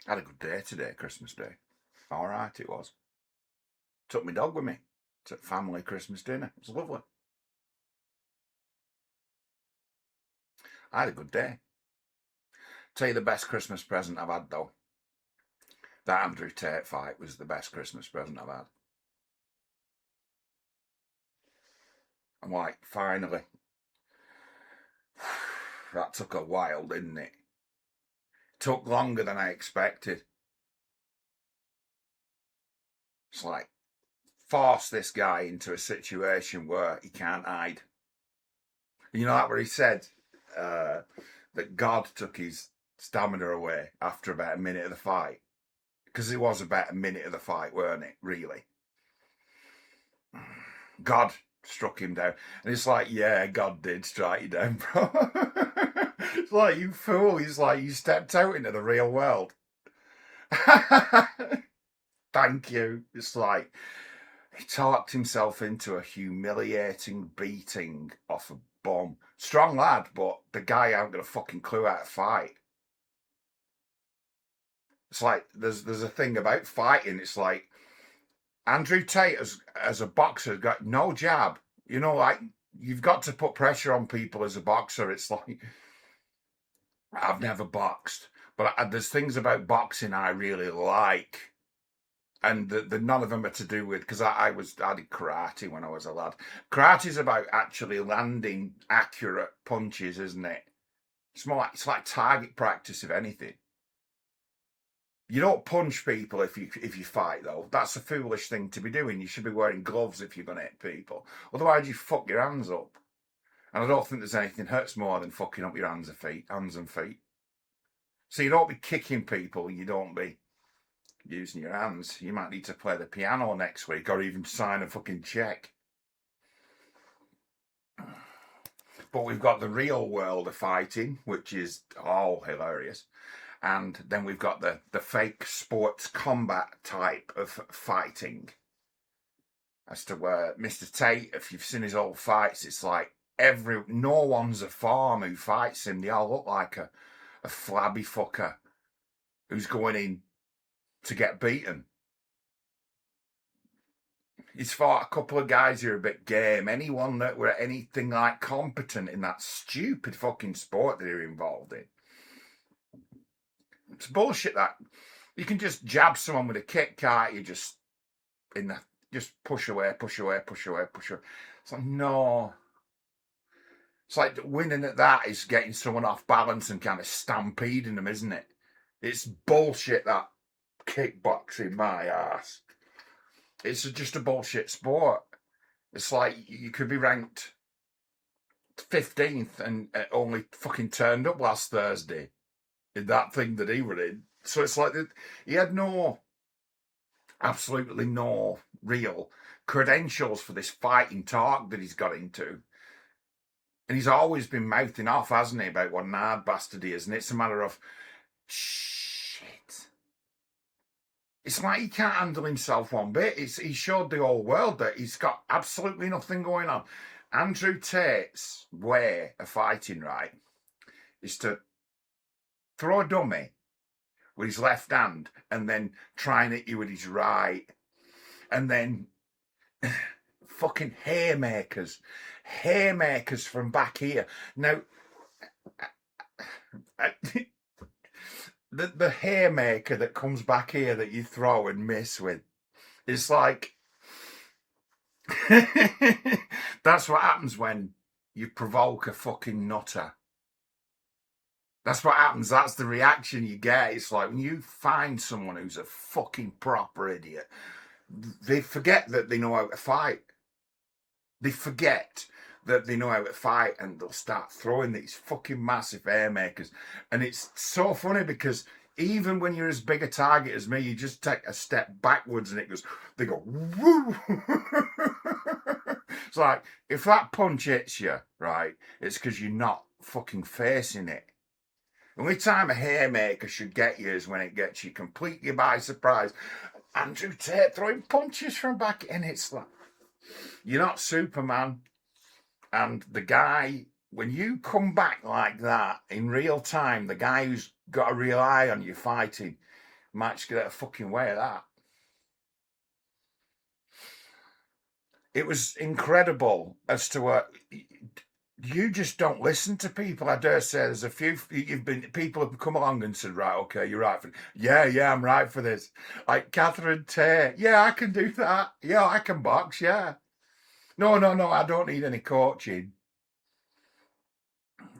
I had a good day today, Christmas Day. All right, it was. Took my dog with me to family Christmas dinner. It was lovely. I had a good day. Tell you the best Christmas present I've had, though. That Andrew Tate fight was the best Christmas present I've had. I'm like, finally. That took a while, didn't it? Took longer than I expected. It's like, force this guy into a situation where he can't hide. You know that where he said that God took his stamina away after about a minute of the fight? Because it was about a minute of the fight, weren't it, really? God struck him down. And it's like, yeah, God did strike you down, bro. It's like, you fool. He's like, you stepped out into the real world. Thank you. It's like, he talked himself into a humiliating beating off a bomb. Strong lad, but the guy ain't got a fucking clue how to fight. It's like, there's a thing about fighting. It's like, Andrew Tate, as a boxer, has got no jab. You know, like, you've got to put pressure on people as a boxer. It's like, I've never boxed, but there's things about boxing I really like. And the none of them are to do with, because I did karate when I was a lad. Karate's about actually landing accurate punches, isn't it? It's like target practice, if anything. You don't punch people if you fight, though. That's a foolish thing to be doing. You should be wearing gloves if you're going to hit people. Otherwise, you fuck your hands up. And I don't think there's anything hurts more than fucking up your hands and feet. So you don't be kicking people. You don't be using your hands. You might need to play the piano next week, or even sign a fucking check. But we've got the real world of fighting, which is all hilarious. And then we've got the fake sports combat type of fighting. As to where Mr. Tate, if you've seen his old fights, it's like no one's a form who fights him. They all look like a flabby fucker who's going in to get beaten. He's fought a couple of guys who are a bit game. Anyone that were anything like competent in that stupid fucking sport that they're involved in. It's bullshit that you can just jab someone with a kick, can't you? Just push away. It's like, no. It's like winning at that is getting someone off balance and kind of stampeding them, isn't it? It's bullshit, that kickboxing, my ass. It's just a bullshit sport. It's like you could be ranked 15th and only fucking turned up last Thursday in that thing that he were in. So it's like he had absolutely no real credentials for this fighting talk that he's got into. And he's always been mouthing off, hasn't he, about what an hard bastard he is. And it's a matter of, shit. It's like he can't handle himself one bit. He showed the whole world that he's got absolutely nothing going on. Andrew Tate's way of fighting, right, is to throw a dummy with his left hand and then try and hit you with his right. And then fucking haymakers from back here. Now, the haymaker that comes back here that you throw and miss with, it's like, that's what happens when you provoke a fucking nutter. That's what happens. That's the reaction you get. It's like when you find someone who's a fucking proper idiot, they forget that they know how to fight. They forget that they know how to fight, and they'll start throwing these fucking massive haymakers. And it's so funny because even when you're as big a target as me, you just take a step backwards and they go, woo. It's like, if that punch hits you, right, it's because you're not fucking facing it. The only time a haymaker should get you is when it gets you completely by surprise. Andrew Tate throwing punches from back, and it's like, you're not Superman. And the guy, when you come back like that in real time, the guy who's got a real eye on you fighting, Might just get a fucking way of that. It was incredible as to what you just don't listen to people. I dare say there's a few people have come along and said, right, okay, you're right for it. Yeah, I'm right for this. Like Catherine Tate. Yeah, I can do that. Yeah, I can box. Yeah. No, I don't need any coaching.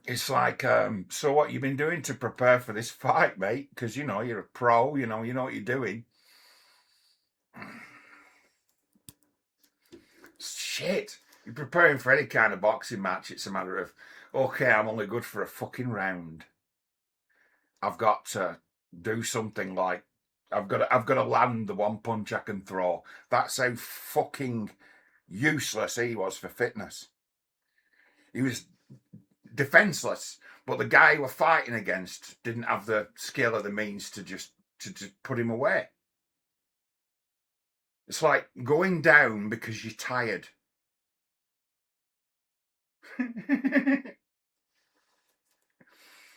It's like, so what you've been doing to prepare for this fight, mate? Because you're a pro. You know what you're doing. Shit. You're preparing for any kind of boxing match. It's a matter of, okay, I'm only good for a fucking round. I've got to do something like I've got to land the one punch I can throw. That's how fucking useless he was for fitness. He was defenseless, but the guy we're fighting against didn't have the skill or the means to just put him away. It's like going down because you're tired.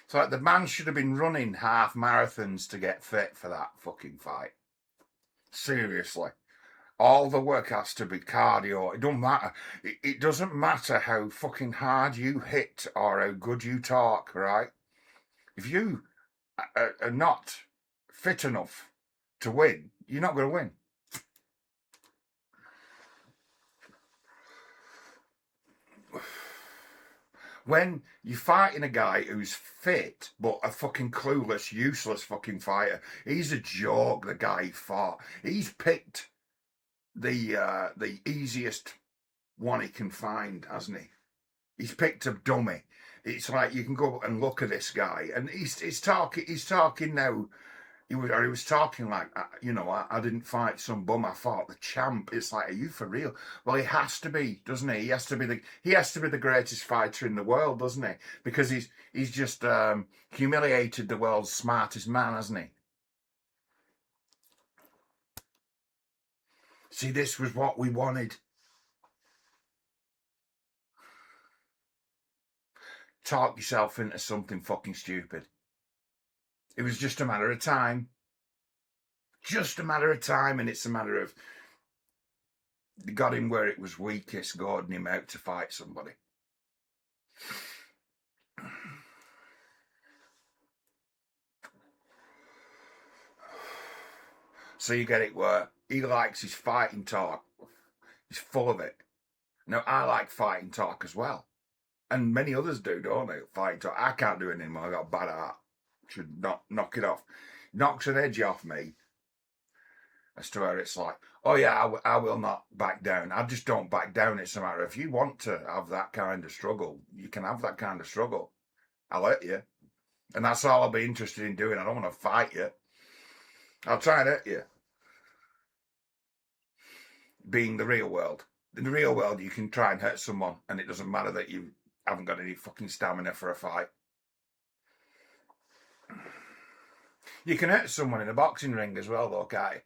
It's like the man should have been running half marathons to get fit for that fucking fight. Seriously. All the work has to be cardio. It don't matter. It doesn't matter how fucking hard you hit or how good you talk, right? If you are not fit enough to win, you're not going to win. When you're fighting a guy who's fit but a fucking clueless, useless fucking fighter, he's a joke. The guy he fought, he's picked the easiest one he can find, hasn't he? He's picked a dummy. It's like you can go and look at this guy, and he's talking now. He was talking like, I didn't fight some bum. I fought the champ. It's like, are you for real? Well, he has to be, doesn't he? He has to be the greatest fighter in the world, doesn't he? Because he's just humiliated the world's smartest man, hasn't he? See, this was what we wanted. Talk yourself into something fucking stupid. It was just a matter of time. Just a matter of time, and it's a matter of got him where it was weakest, goading him out to fight somebody. So you get it where he likes his fighting talk. He's full of it. Now, I like fighting talk as well. And many others do, don't they? Fighting talk. I can't do it anymore. I got a bad heart. Should not knock it off. Knocks an edge off me as to where it's like, oh yeah, I will not back down. I just don't back down. It's a matter if you want to have that kind of struggle, you can have that kind of struggle. I'll let you. And that's all I'll be interested in doing. I don't want to fight you. I'll try and hurt you. Being the real world. In the real world, you can try and hurt someone, and it doesn't matter that you haven't got any fucking stamina for a fight. You can hurt someone in a boxing ring as well, though, can't you?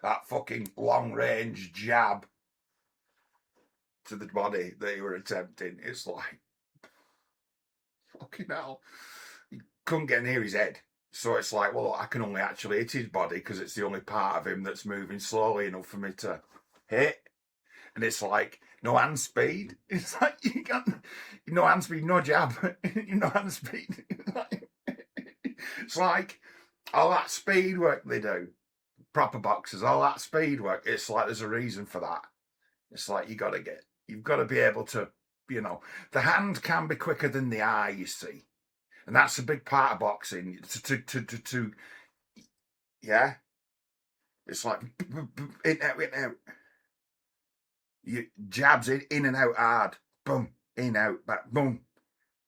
That fucking long-range jab to the body that you were attempting. It's like, fucking hell. You couldn't get near his head. So it's like, well, I can only actually hit his body because it's the only part of him that's moving slowly enough for me to hit. And it's like, no hand speed. It's like, you got no hand speed, no jab, no hand speed. It's like all that speed work they do, proper boxers, all that speed work. It's like there's a reason for that. It's like you've got to be able to, the hand can be quicker than the eye, you see. And that's a big part of boxing. Yeah. It's like in out. You jabs in and out hard. Boom, in, out, back, boom.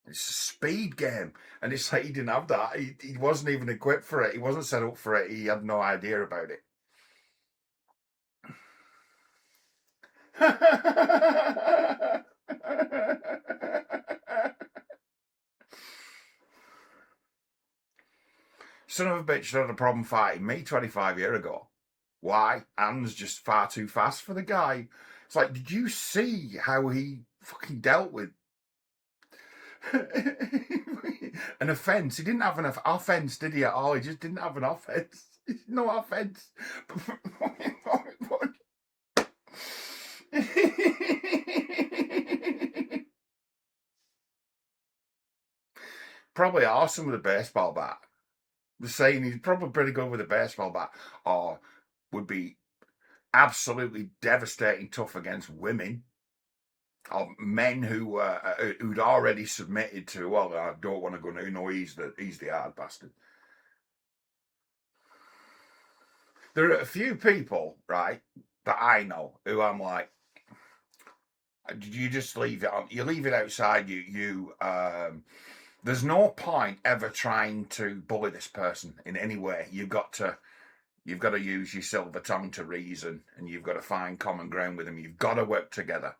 It's a speed game. And it's like he didn't have that. He wasn't even equipped for it. He wasn't set up for it. He had no idea about it. Son of a bitch had a problem fighting me 25 years ago. Why? Anne's just far too fast for the guy. It's like, did you see how he fucking dealt with? An offence. He didn't have an offence, did he, at all? He just didn't have an offence. No offence. Probably awesome with a baseball bat. The saying he's probably pretty good with a baseball bat, or would be absolutely devastating tough against women or men who'd already submitted to. Well, I don't want to go now. No, he's the hard bastard. There are a few people, right, that I know who I'm like, you just leave it on. You leave it outside. There's no point ever trying to bully this person in any way. You've got to use your silver tongue to reason, and you've got to find common ground with him. You've got to work together.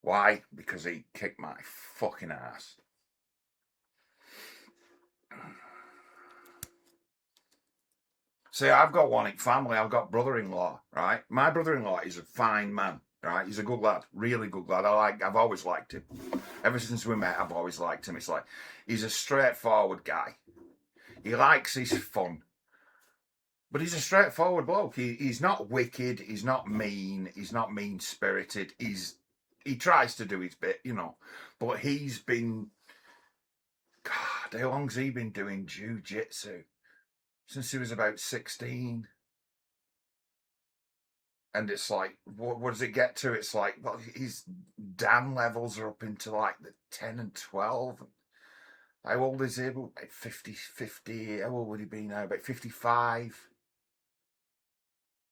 Why? Because he kicked my fucking ass. See, I've got one in family. I've got brother-in-law, right? My brother-in-law is a fine man, right? He's a good lad, really good lad. I've always liked him. Ever since we met, I've always liked him. It's like, he's a straightforward guy. He likes his fun. But he's a straightforward bloke. He's not wicked. He's not mean. He's not mean-spirited. He tries to do his bit, you know. But he's been... God, how long's he been doing jiu-jitsu? Since he was about 16. And it's like, what does it get to? It's like, well, his Dan levels are up into like the 10 and 12. How old is he? About 50. How old would he be now? About 55.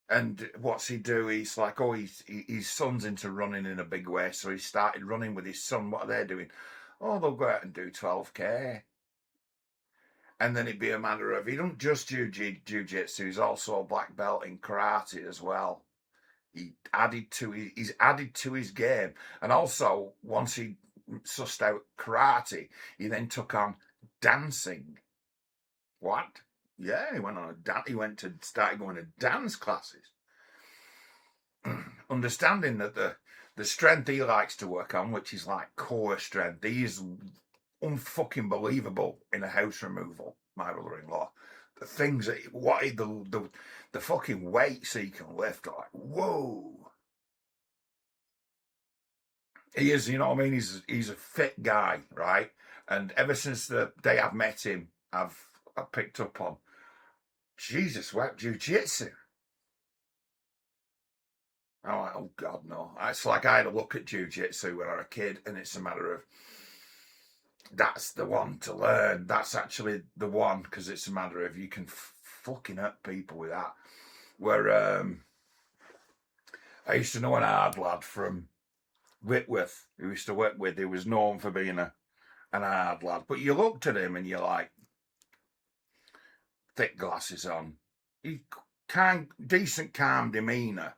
And what's he do? He's like, oh, his son's into running in a big way. So he started running with his son. What are they doing? Oh, they'll go out and do 12K. And then it'd be a matter of, he don't just do jiu-jitsu, he's also a black belt in karate as well. He's added to his game. And also, once he sussed out karate, he then took on dancing. What? Yeah, he started going to dance classes. Understanding that the strength he likes to work on, which is like core strength, he's unfucking believable in a house removal, my brother-in-law. The things that the fucking weights he can lift are like, whoa. He is, you know what I mean? He's a fit guy, right? And ever since the day I've met him, I've picked up on, Jesus, what, jiu-jitsu? I'm like, oh God, no. It's like I had a look at jiu-jitsu when I was a kid, and it's a matter of, that's the one to learn. That's actually the one, because it's a matter of, you can fucking hurt people with that. Where I used to know an hard lad from Whitworth who used to work with, who was known for being an hard lad. But you looked at him and you're like, thick glasses on. He decent, calm demeanour.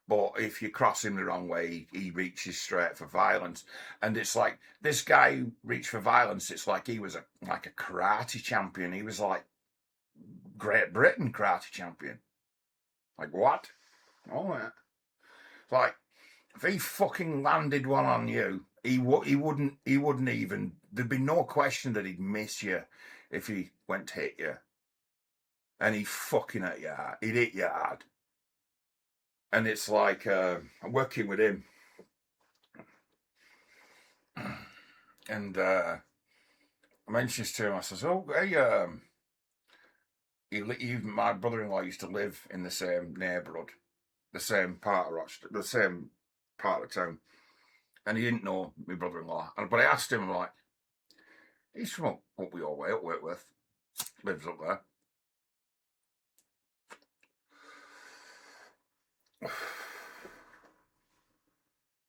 But if you cross him the wrong way, he reaches straight for violence. And it's like, this guy who reached for violence, it's like he was like a karate champion. He was like Great Britain karate champion. Like, what? Oh, yeah. It's like, if he fucking landed one on you, he wouldn't even, there'd be no question that he'd miss you if he went to hit you. And he fucking hit you hard. He'd hit you hard. And it's like, I'm working with him. And I mentioned to him, I says, oh, hey, my brother-in-law used to live in the same neighbourhood, the same part of Rochester, the same part of town. And he didn't know my brother-in-law. But I asked him, like, he's from up your way, up Whitworth, lives up there.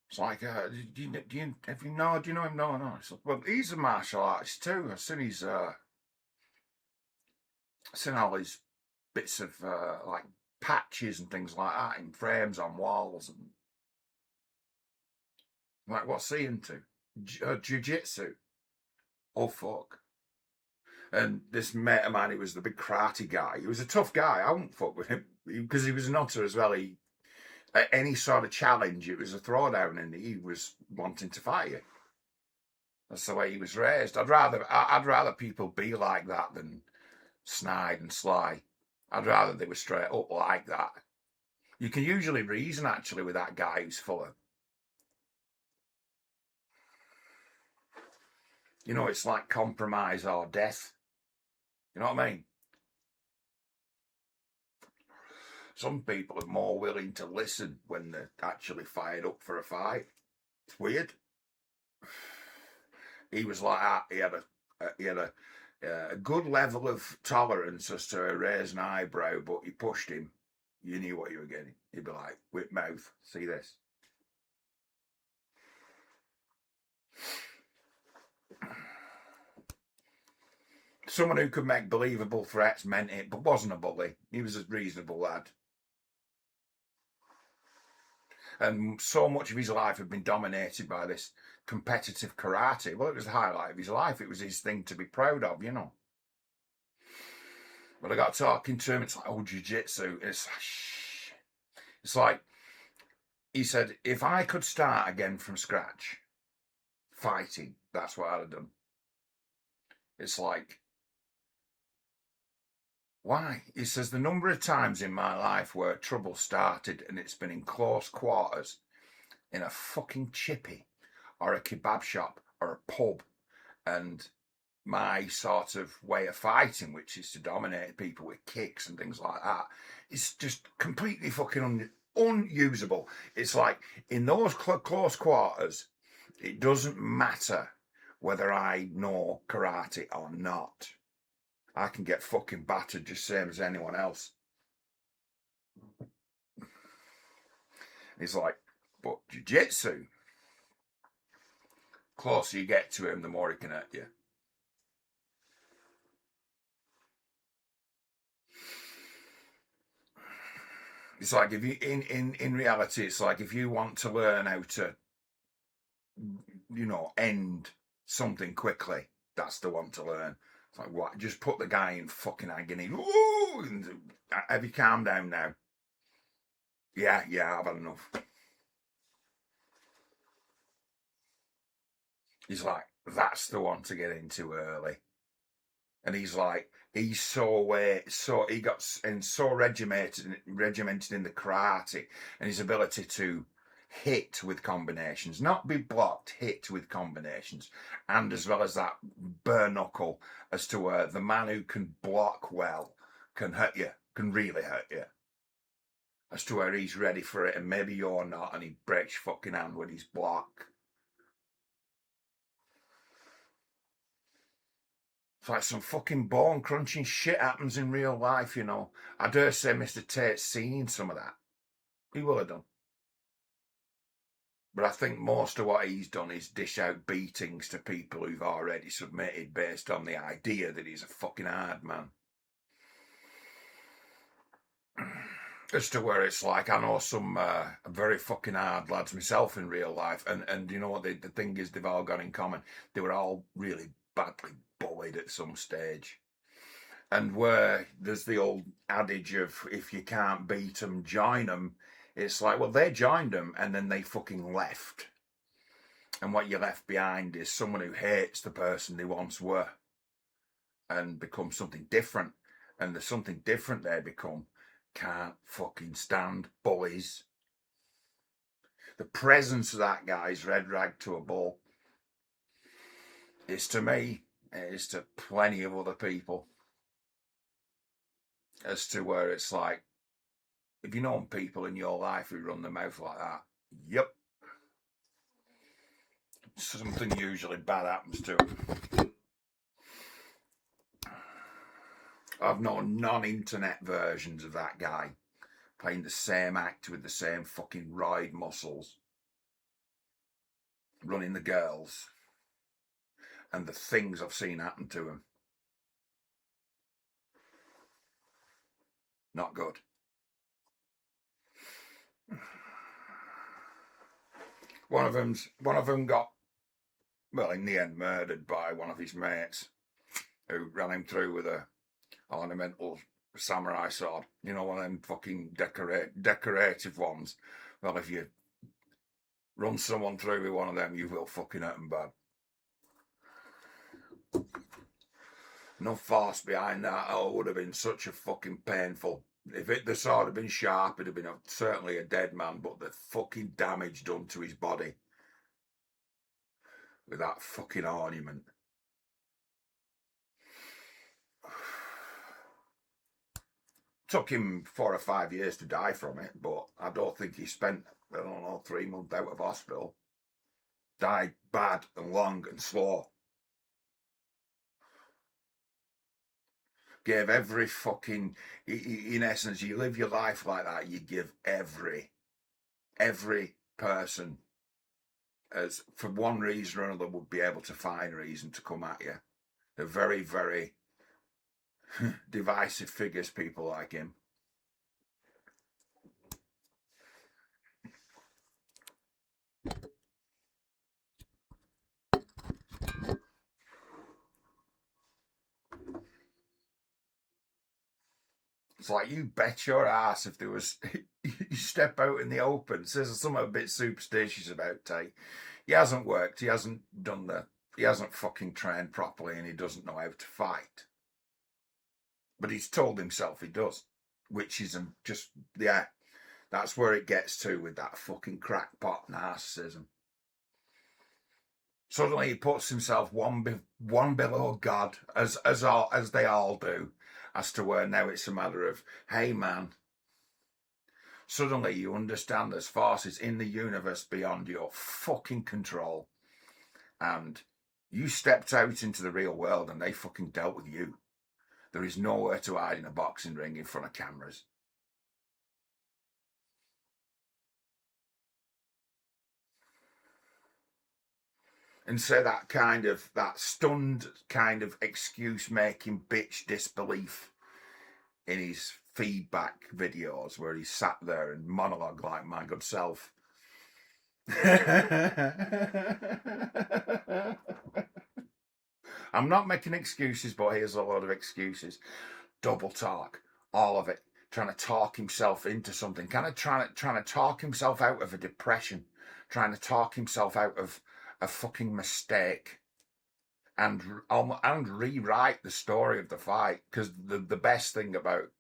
It's like, do you know him? No. It's like, well, he's a martial artist too. I've seen all these bits of like patches and things like that in frames on walls, and like, what's he into? Jiu-jitsu. Oh fuck. And this mate of mine, he was the big karate guy. He was a tough guy. I wouldn't fuck with him because he was an otter as well. At any sort of challenge, it was a throwdown, and he was wanting to fight you. That's the way he was raised. I'd rather people be like that than snide and sly. I'd rather they were straight up like that. You can usually reason actually with that guy who's full of, it's like compromise or death. You know what I mean? Some people are more willing to listen when they're actually fired up for a fight. It's weird. He was like that. He had a good level of tolerance as to raise an eyebrow, but you pushed him. You knew what you were getting. He'd be like, whip mouth, see this. Someone who could make believable threats meant it, but wasn't a bully. He was a reasonable lad. And so much of his life had been dominated by this competitive karate. Well, it was the highlight of his life. It was his thing to be proud of, But I got talking to him, it's like, jiu-jitsu. It's like, he said, if I could start again from scratch, fighting, that's what I'd have done. It's like, why? He says, the number of times in my life where trouble started and it's been in close quarters, in a fucking chippy, or a kebab shop, or a pub, and my sort of way of fighting, which is to dominate people with kicks and things like that, is just completely fucking unusable. It's like, in those close quarters, it doesn't matter whether I know karate or not. I can get fucking battered just same as anyone else. He's like, but jiu-jitsu, closer you get to him, the more he can hurt you. It's like, if you in reality, it's like, if you want to learn how to, end something quickly, that's the one to learn. It's like, what? Just put the guy in fucking agony. Ooh, have you calmed down now? Yeah, I've had enough. He's like, that's the one to get into early. And he's like, he's so he got so regimented in the karate and his ability to hit with combinations, not be blocked, hit with combinations, and as well as that bare knuckle, as to where the man who can block well can hurt you, can really hurt you, as to where he's ready for it and maybe you're not, and he breaks your fucking hand when he's blocked. It's like some fucking bone crunching shit happens in real life, I dare say Mr. Tate's seen some of that. He will have done. But I think most of what he's done is dish out beatings to people who've already submitted based on the idea that he's a fucking hard man. As to where it's like, I know some very fucking hard lads myself in real life, and you know what the thing is, they've all got in common. They were all really badly bullied at some stage. And where there's the old adage of, if you can't beat them, join them. It's like, well, they joined them and then they fucking left. And what you left behind is someone who hates the person they once were and becomes something different. And the something different they become can't fucking stand bullies. The presence of that guy's red rag to a bull is to me, it is to plenty of other people. As to where it's like, if you know people in your life who run their mouth like that, yep, something usually bad happens to them. I've known non-internet versions of that guy playing the same act with the same fucking roid muscles, running the girls, and the things I've seen happen to him. Not good. One of them got, well, in the end, murdered by one of his mates who ran him through with a ornamental samurai sword. One of them fucking decorative ones. Well, if you run someone through with one of them, you will fucking hurt them bad. No force behind that. Oh, it would have been such a fucking painful. If the sword had been sharp, it'd have been certainly a dead man, but the fucking damage done to his body with that fucking ornament. Took him 4 or 5 years to die from it, but I don't think he spent, I don't know, 3 months out of hospital. Died bad and long and slow. Gave every fucking, in essence, you live your life like that, you give every person, as for one reason or another, would be able to find a reason to come at you. They're very, very divisive figures, people like him. It's like, you bet your ass if there was, you step out in the open, says something a bit superstitious about Tate. He hasn't worked, he hasn't fucking trained properly, and he doesn't know how to fight. But he's told himself he does, which is just, yeah, that's where it gets to with that fucking crackpot narcissism. Suddenly he puts himself one below God, as they all do, as to where now it's a matter of, hey man, suddenly you understand there's forces in the universe beyond your fucking control, and you stepped out into the real world and they fucking dealt with you. There is nowhere to hide in a boxing ring in front of cameras. And say that stunned kind of excuse making bitch disbelief in his feedback videos where he sat there and monologue like my good self. I'm not making excuses, but here's a lot of excuses. Double talk, all of it. Trying to talk himself into something, kind of trying to talk himself out of a depression, trying to talk himself out of a fucking mistake, and rewrite the story of the fight. Because the best thing about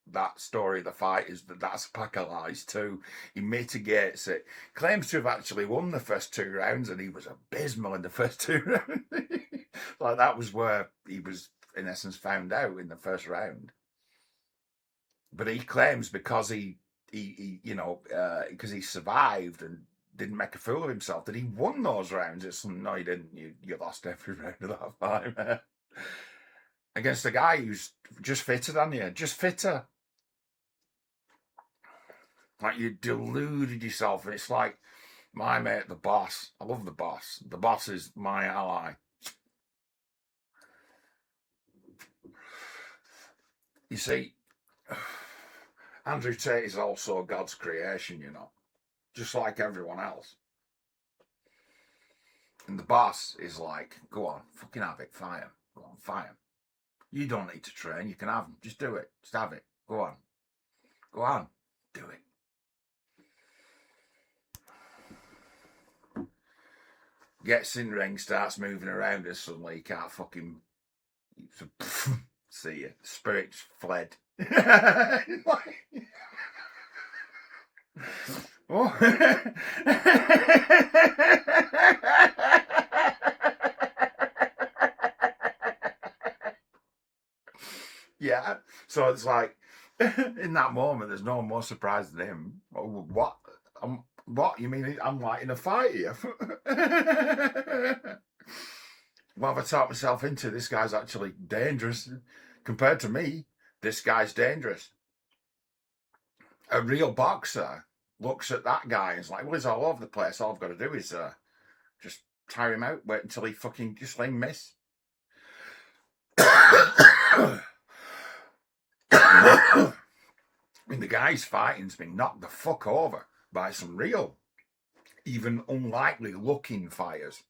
that story of the fight is that's a pack of lies too. He mitigates it, claims to have actually won the first 2 rounds, and he was abysmal in the first 2 rounds. Like, that was where he was in essence found out, in the first round. But he claims because he because he survived and didn't make a fool of himself, that he won those rounds. It's no, you didn't. You lost every round of that fight against a guy who's just fitter than you, just fitter. Like, you deluded yourself, and it's like my mate, the boss. I love the boss. The boss is my ally. You see, Andrew Tate is also God's creation, just like everyone else. And the boss is like, go on, fucking have it, fight him. Go on, fight him. You don't need to train, you can have him. Just do it. Just have it. Go on. Go on. Do it. Gets in ring, starts moving around, and suddenly he can't fucking see you. Spirit's fled. Oh. Yeah. So it's like, in that moment, there's no one more surprised than him. Oh, what? What? You mean I'm like in a fight here? What have I taught myself into? This guy's actually dangerous. Compared to me, this guy's dangerous. A real boxer looks at that guy and is like, well, he's all over the place. All I've got to do is just tire him out, wait until he fucking just let him miss. I mean, the guy's fighting's been knocked the fuck over by some real, even unlikely looking fighters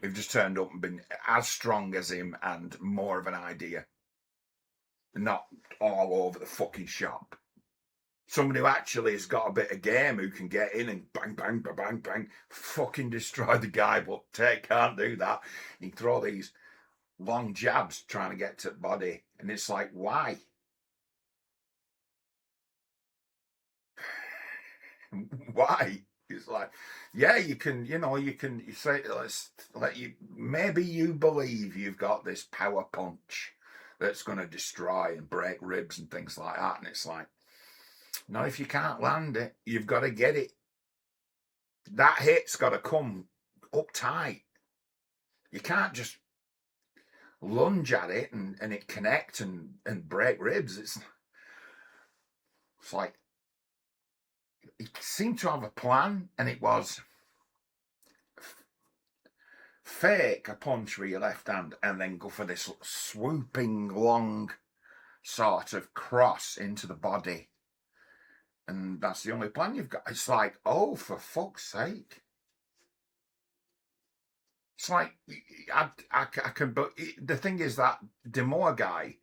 who've just turned up and been as strong as him and more of an idea. Not all over the fucking shop. Somebody who actually has got a bit of game, who can get in and bang, bang, bang, bang, bang, fucking destroy the guy. But Tate can't do that. He can throw these long jabs trying to get to the body. And it's like, why? Why? It's like, yeah, you can, you say, let's let you, maybe you believe you've got this power punch that's going to destroy and break ribs and things like that. And it's like, no, if you can't land it, you've got to get it. That hit's got to come up tight. You can't just lunge at it and it connect and break ribs. It's like, he seemed to have a plan, and it was fake a punch with your left hand and then go for this swooping long sort of cross into the body. And that's the only plan you've got. It's like, oh, for fuck's sake. It's like, I can, but the thing is that Demore guy,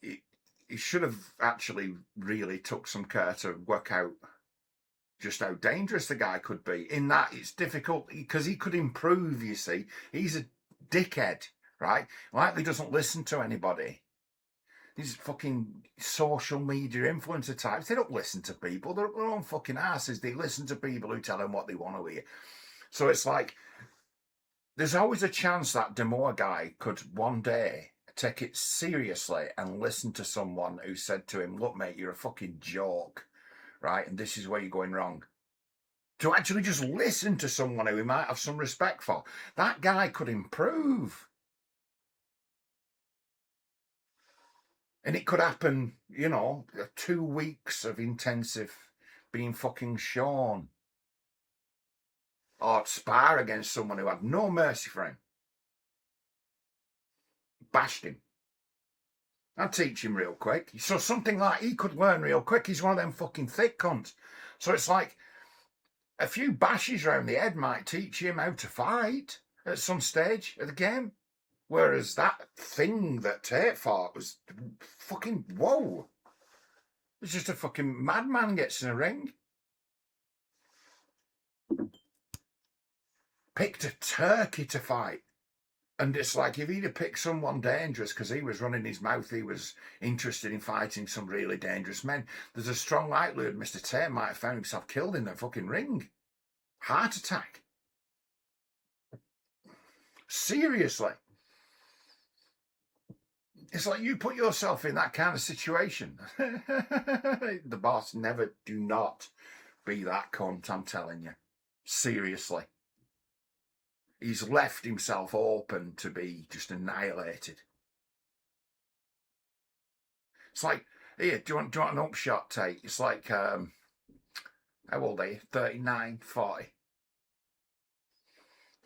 he should have actually really took some care to work out just how dangerous the guy could be. In that, it's difficult because he could improve, you see. He's a dickhead, right? Likely doesn't listen to anybody. These fucking social media influencer types, they don't listen to people. They're up their own fucking asses. They listen to people who tell them what they want to hear. So it's like, there's always a chance that Demore guy could one day take it seriously and listen to someone who said to him, look, mate, you're a fucking joke, right? And this is where you're going wrong. To actually just listen to someone who he might have some respect for. That guy could improve. And it could happen, 2 weeks of intensive being fucking shown. Or spar against someone who had no mercy for him. Bashed him. I'd teach him real quick. So something like he could learn real quick. He's one of them fucking thick cunts. So it's like a few bashes around the head might teach him how to fight at some stage of the game. Whereas that thing that Tate fought was fucking, whoa. It's just a fucking madman gets in a ring. Picked a turkey to fight. And it's like, if he'd have picked someone dangerous, because he was running his mouth, he was interested in fighting some really dangerous men, there's a strong likelihood Mr. Tate might have found himself killed in the fucking ring. Heart attack. Seriously. It's like, you put yourself in that kind of situation. The boss, never, do not be that cunt, I'm telling you. Seriously. He's left himself open to be just annihilated. It's like, here, do you want an upshot, Tate? It's like, how old are you? 39, 40.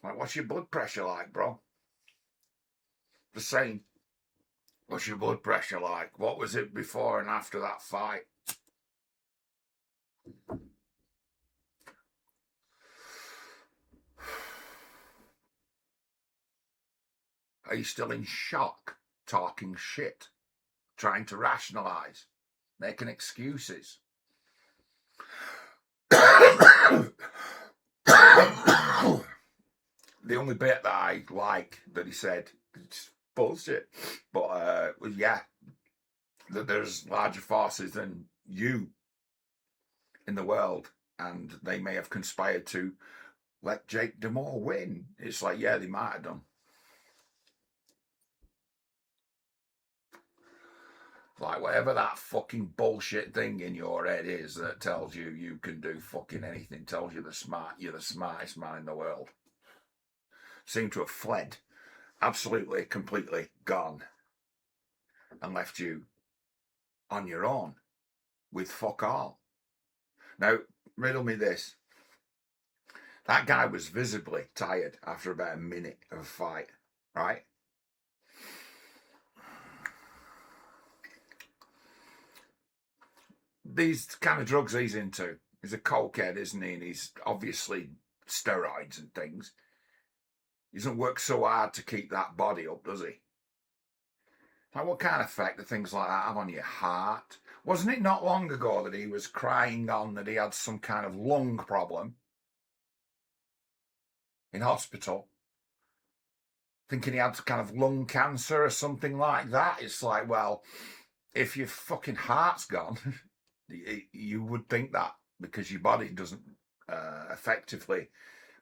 Like, what's your blood pressure like, bro? The same. What's your blood pressure like? What was it before and after that fight? Are you still in shock, talking shit, trying to rationalise, making excuses? The only bit that I like that he said, it's bullshit, but yeah, that there's larger forces than you in the world, and they may have conspired to let Jake Demore win. It's like, yeah, they might have done. Like, whatever that fucking bullshit thing in your head is that tells you you can do fucking anything, tells you you're the smartest man in the world, seem to have fled, absolutely, completely gone, and left you on your own with fuck all. Now, riddle me this. That guy was visibly tired after about a minute of a fight, right? These kind of drugs he's into, he's a cokehead, isn't he? And he's obviously steroids and things. He doesn't work so hard to keep that body up, does he? Like, what kind of effect do things like that have on your heart? Wasn't it not long ago that he was crying on that he had some kind of lung problem in hospital, thinking he had kind of lung cancer or something like that? It's like, well, if your fucking heart's gone, you would think that because your body doesn't effectively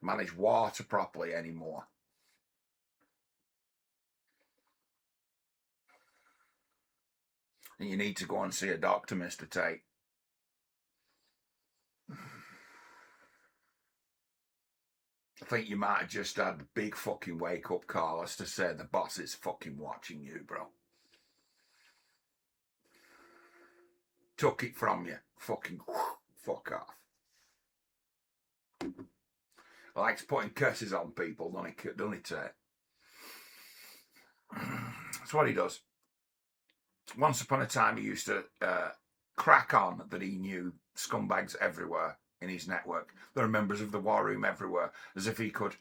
manage water properly anymore. And you need to go and see a doctor, Mr. Tate. I think you might have just had a big fucking wake up call as to say the boss is fucking watching you, bro. Took it from you. Fucking fuck off. Likes putting curses on people, don't he, Tate? That's what he does. Once upon a time, he used to crack on that he knew scumbags everywhere in his network. There are members of the war room everywhere, as if he could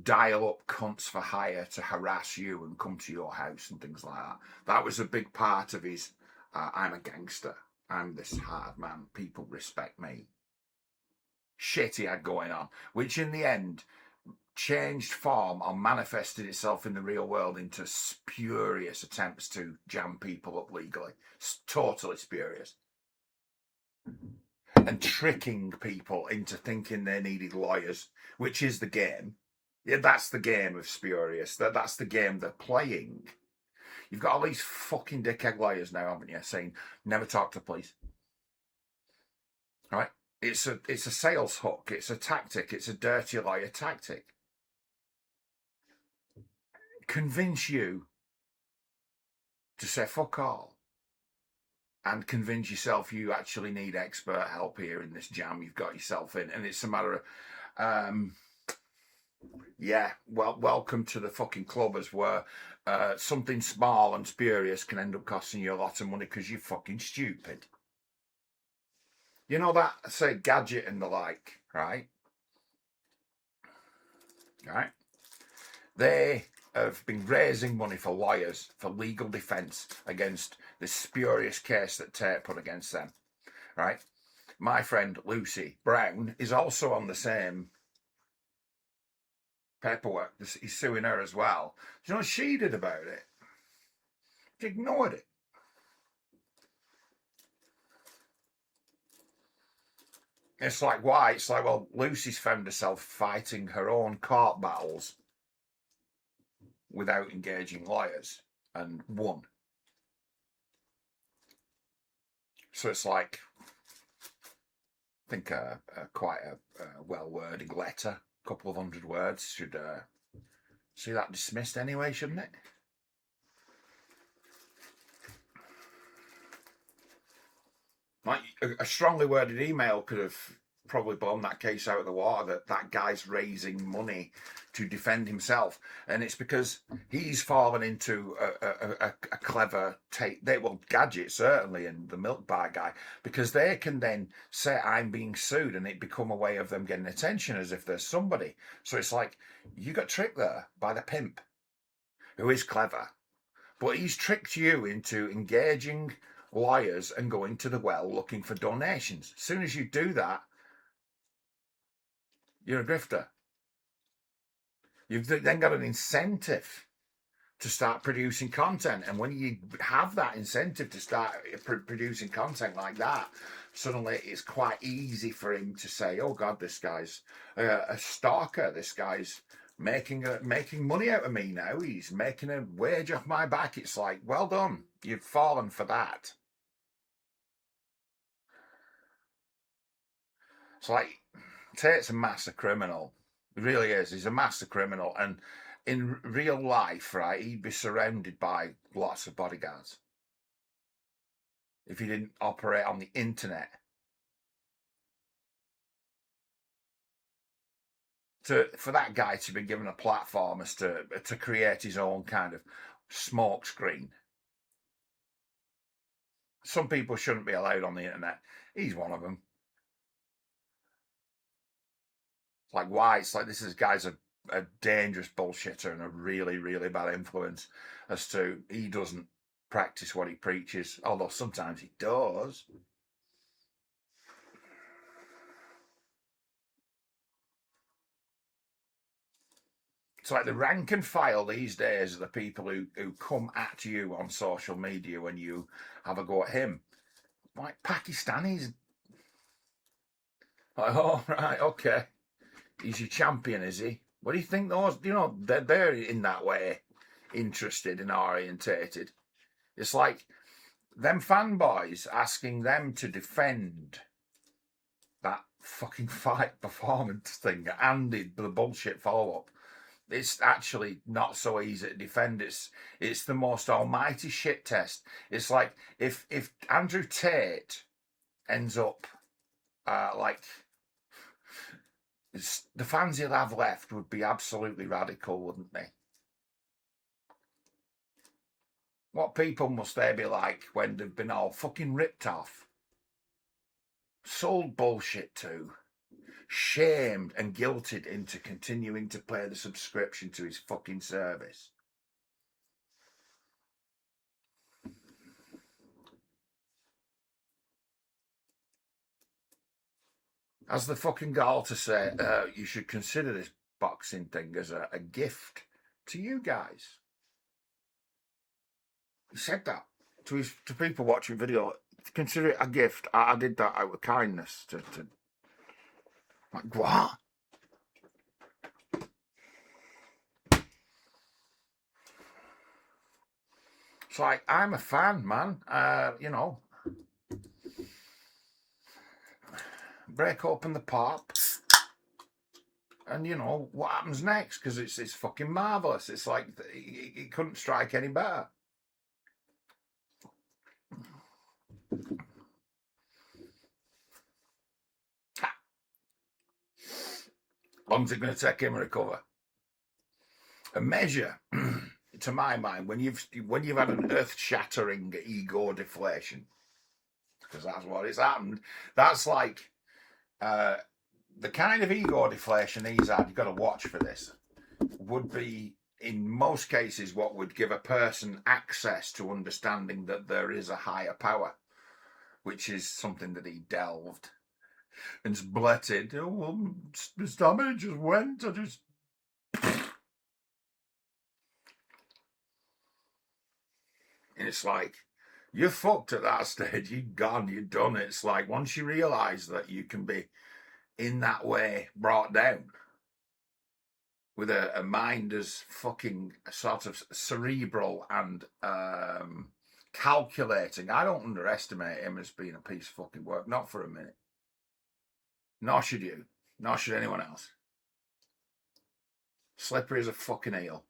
dial up cunts for hire to harass you and come to your house and things like that. That was a big part of his I'm a gangster, I'm this hard man, people respect me shit he had going on, which in the end changed form or manifested itself in the real world into spurious attempts to jam people up legally. It's totally spurious. And tricking people into thinking they needed lawyers, which is the game. Yeah, that's the game of spurious. That's the game they're playing. You've got all these fucking dickhead lawyers now, haven't you, saying never talk to police. Right? It's a sales hook. It's a tactic. It's a dirty lawyer tactic. Convince you to say fuck all and convince yourself you actually need expert help here in this jam you've got yourself in. And it's a matter of, yeah, well, welcome to the fucking club, as where something small and spurious can end up costing you a lot of money because you're fucking stupid. You know that, say, gadget and the like, right? Right? They have been raising money for lawyers for legal defence against this spurious case that Tate put against them, right? My friend Lucy Brown is also on the same paperwork. He's suing her as well. Do you know what she did about it? She ignored it. It's like, why? It's like, well, Lucy's found herself fighting her own court battles without engaging lawyers and won. So it's like, I think quite a well-worded letter, a couple of 100 words, should see that dismissed anyway, shouldn't it? Like a strongly worded email could have probably blown that case out of the water, that guy's raising money to defend himself, and it's because he's fallen into a clever gadget, certainly, and the milk bar guy, because they can then say I'm being sued and it become a way of them getting attention as if there's somebody. So it's like you got tricked there by the pimp who is clever, but he's tricked you into engaging lawyers and going to the well looking for donations. As soon as you do that, you're a grifter. You've then got an incentive to start producing content. And when you have that incentive to start producing content like that, suddenly it's quite easy for him to say, oh God, this guy's a stalker. This guy's making money out of me now. He's making a wage off my back. It's like, well done. You've fallen for that. It's like, Tate's a master criminal. He really is. He's a master criminal. And in real life, right, he'd be surrounded by lots of bodyguards if he didn't operate on the internet. For that guy to be given a platform as to create his own kind of smoke screen. Some people shouldn't be allowed on the internet. He's one of them. It's like, why? It's like, this guy's a dangerous bullshitter and a really, really bad influence, as to he doesn't practice what he preaches, although sometimes he does. It's like the rank and file these days are the people who come at you on social media when you have a go at him. Like Pakistanis. Like, oh, right, okay. He's your champion, is he? What do you think those, they're in that way interested and orientated. It's like them fanboys asking them to defend that fucking fight performance thing and the bullshit follow-up. It's actually not so easy to defend. It's the most almighty shit test. It's like if Andrew Tate ends up like the fans he'll have left would be absolutely radical, wouldn't they? What people must they be like when they've been all fucking ripped off, sold bullshit to, shamed and guilted into continuing to pay the subscription to his fucking service? As the fucking gall to say, you should consider this boxing thing as a gift to you guys. He said that to people watching video. Consider it a gift. I did that out of kindness to like, what? It's like, I'm a fan, man. Break open the pop, and what happens next? Because it's fucking marvelous. It's like it couldn't strike any better. How long's it going to take him to recover? A measure, to my mind, when you've had an earth-shattering ego deflation, because that's what it's happened. That's like the kind of ego deflation he's had. You've got to watch for this. Would be in most cases what would give a person access to understanding that there is a higher power, which is something that he delved and blurted. Oh, well, my stomach just went. I just. And it's like, you're fucked at that stage. You're gone. You're done. It's like once you realise that you can be in that way brought down with a mind as fucking sort of cerebral and calculating. I don't underestimate him as being a piece of fucking work. Not for a minute. Nor should you. Nor should anyone else. Slippery as a fucking eel.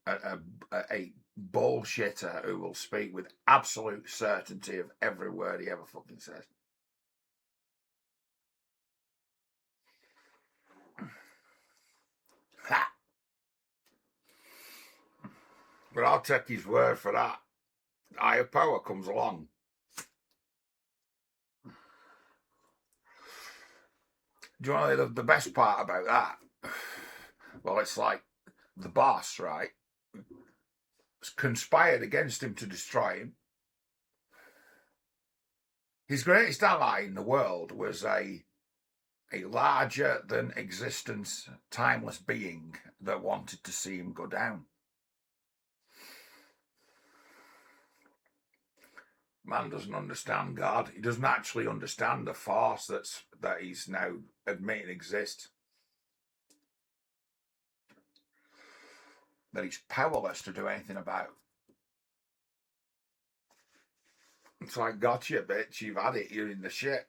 A bullshitter who will speak with absolute certainty of every word he ever fucking says. Ha! But I'll take his word for that. Higher power comes along. Do you know the best part about that? Well, it's like the boss, right, conspired against him to destroy him. His greatest ally in the world was a larger than existence, timeless being that wanted to see him go down. Man doesn't understand God. He doesn't actually understand the force that he's now admitting exists. That he's powerless to do anything about. It's like, gotcha, bitch. You've had it. You're in the shit.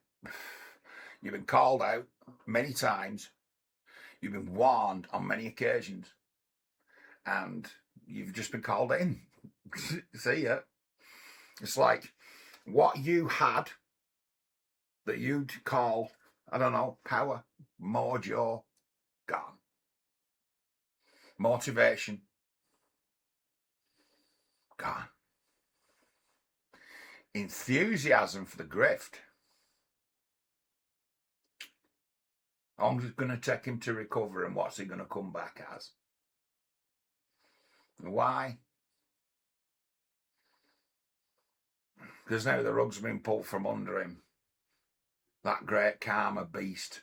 You've been called out many times. You've been warned on many occasions. And you've just been called in. See ya. It's like what you had that you'd call, I don't know, power, mojo, gone. Motivation, gone. Enthusiasm for the grift. How long is it going to take him to recover, and what's he going to come back as? Why? Because now the rug's been pulled from under him. That great karma beast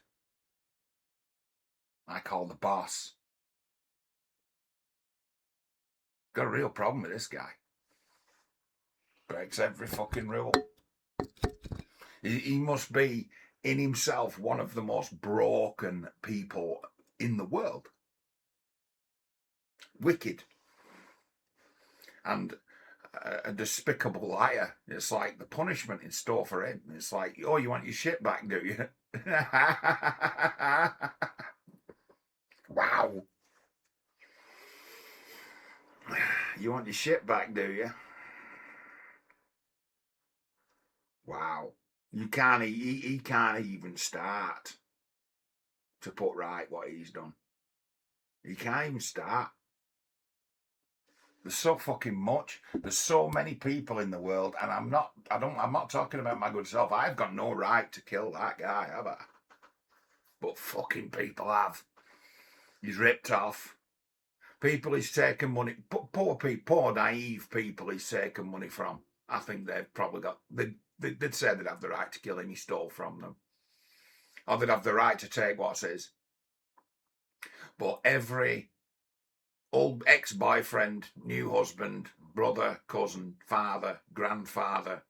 I call the boss. Got a real problem with this guy. Breaks every fucking rule. He must be, in himself, one of the most broken people in the world. Wicked. And a despicable liar. It's like the punishment in store for him. It's like, oh, you want your shit back, do you? Wow. You want your shit back, do you? Wow. You can't, he can't even start to put right what he's done. He can't even start. There's so fucking much. There's so many people in the world, and I'm not talking about my good self. I've got no right to kill that guy, have I? But fucking people have. He's ripped off. People he's taken money, poor people, poor naive people he's taken money from. I think they've probably got, they'd say they'd have the right to kill him, he stole from them. Or they'd have the right to take what's his. But every old ex-boyfriend, new husband, brother, cousin, father, grandfather,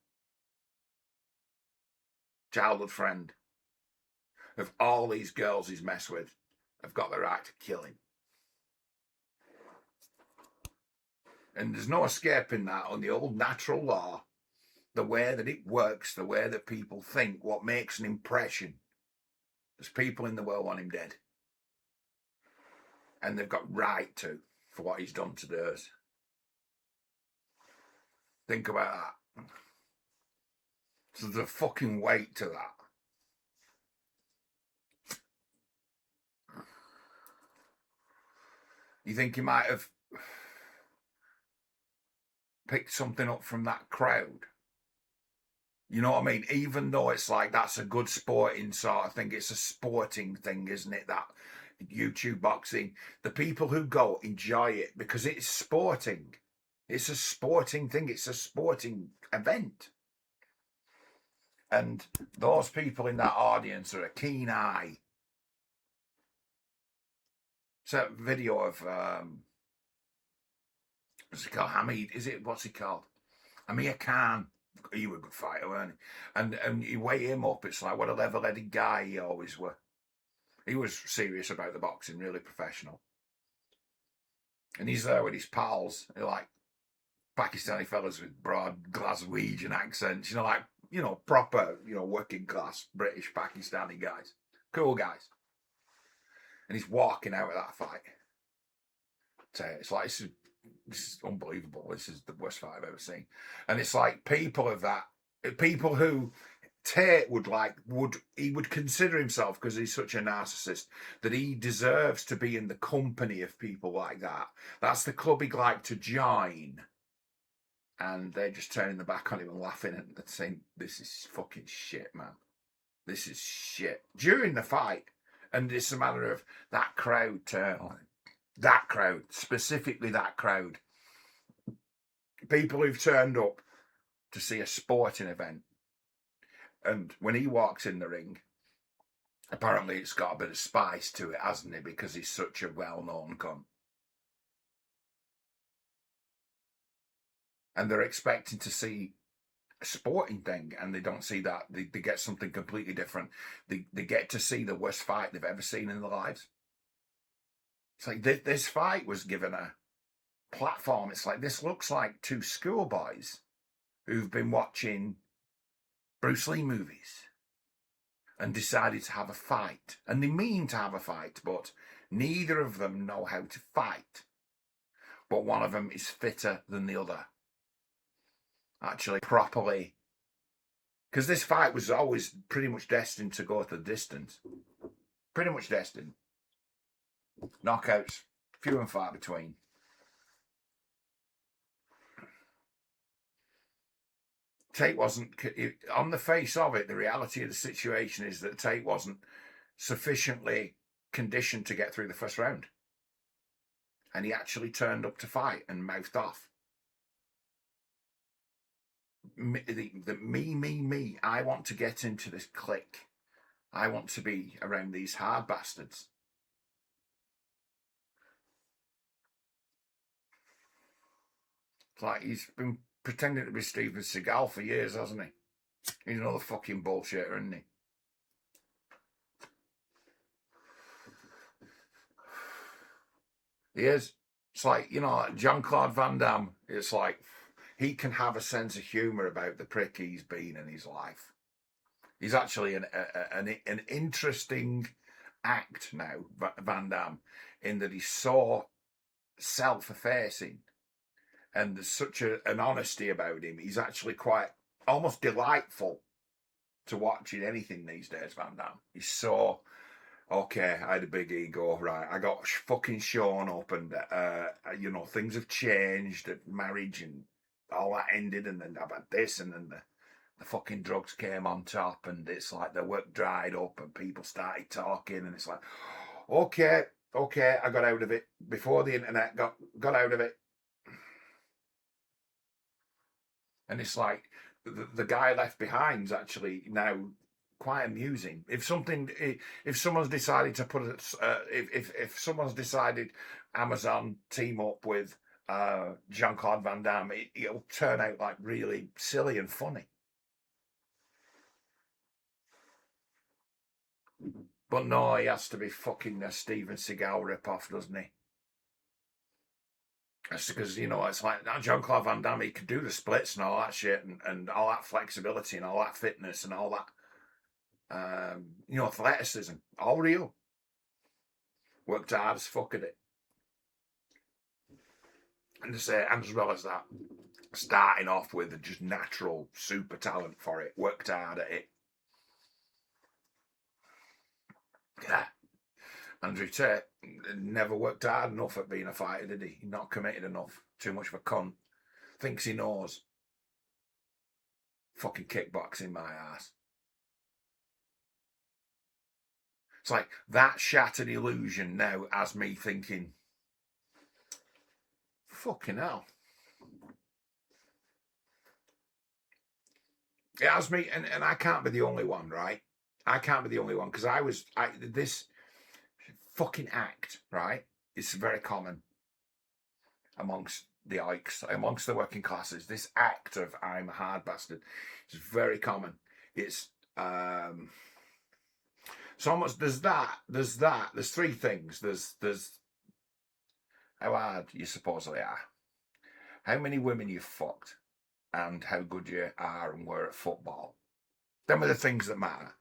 childhood friend of all these girls he's messed with have got the right to kill him. And there's no escaping that on the old natural law, the way that it works, the way that people think, what makes an impression. There's people in the world want him dead. And they've got right to, for what he's done to theirs. Think about that. So there's a fucking weight to that. You think he might have picked something up from that crowd? You know what I mean? Even though it's like, that's a good sporting sort of thing. It's a sporting thing, isn't it? That YouTube boxing. The people who go enjoy it because it's sporting. It's a sporting thing. It's a sporting event. And those people in that audience are a keen eye. It's a video of, what's he called? Hamid, what's he called? Amir Khan. He was a good fighter, weren't he? And you weigh him up, it's like, what a level-headed guy he always were. He was serious about the boxing, really professional. And he's there with his pals, they're like Pakistani fellas with broad Glaswegian accents, like, proper, working class British Pakistani guys. Cool guys. And he's walking out of that fight. It's like, this is unbelievable. This is the worst fight I've ever seen. And it's like people who Tate would consider himself, because he's such a narcissist, that he deserves to be in the company of people like that. That's the club he'd like to join. And they're just turning their back on him and laughing and saying, this is fucking shit, man. This is shit. During the fight. And it's a matter of that crowd turn on him. That crowd, specifically that crowd. People who've turned up to see a sporting event. And when he walks in the ring, apparently it's got a bit of spice to it, hasn't it? Because he's such a well-known cunt. And they're expecting to see a sporting thing, and they don't see that. They get something completely different. They get to see the worst fight they've ever seen in their lives. It's like this fight was given a platform. It's like, this looks like two schoolboys who've been watching Bruce Lee movies and decided to have a fight. And they mean to have a fight, but neither of them know how to fight. But one of them is fitter than the other. Actually, properly. Because this fight was always pretty much destined to go to the distance. Pretty much destined. Knockouts, few and far between. Tate wasn't, on the face of it, the reality of the situation is that Tate wasn't sufficiently conditioned to get through the first round. And he actually turned up to fight and mouthed off. me. I want to get into this clique. I want to be around these hard bastards. It's like he's been pretending to be Steven Seagal for years, hasn't he? He's another fucking bullshitter, isn't he? He is. It's like, like Jean-Claude Van Damme. It's like he can have a sense of humour about the prick he's been in his life. He's actually an interesting act now, Van Damme, in that he's so self-effacing and there's such an honesty about him. He's actually quite almost delightful to watch in anything these days, Van Damme. He's so... Okay, I had a big ego, right? I got fucking shown up, and things have changed. Marriage and all that ended, and then I've had this, and then the fucking drugs came on top, and it's like the work dried up, and people started talking, and it's like, okay, I got out of it before the internet. Got out of it, and it's like the guy left behind's actually now quite amusing. If someone's decided to put if someone's decided Amazon team up with Jean-Claude Van Damme, it'll turn out like really silly and funny. But no, he has to be fucking a Steven Seagal ripoff, doesn't he? That's because, it's like Jean-Claude Van Damme, he could do the splits and all that shit, and all that flexibility and all that fitness and all that athleticism, all real. Worked hard as fuck at it. And as well as that, starting off with just natural super talent for it, worked hard at it. Yeah. Andrew Tate never worked hard enough at being a fighter, did he? Not committed enough. Too much of a cunt. Thinks he knows. Fucking kickboxing my ass. It's like that shattered illusion now has me thinking, fucking hell. It has me, and I can't be the only one, right? I can't be the only one, because this fucking act, right? It's very common amongst the oiks, amongst the working classes. This act of I'm a hard bastard is very common. It's so much. There's three things. There's how hard you supposedly are, how many women you've fucked, and how good you are and were at football. Them are the things that matter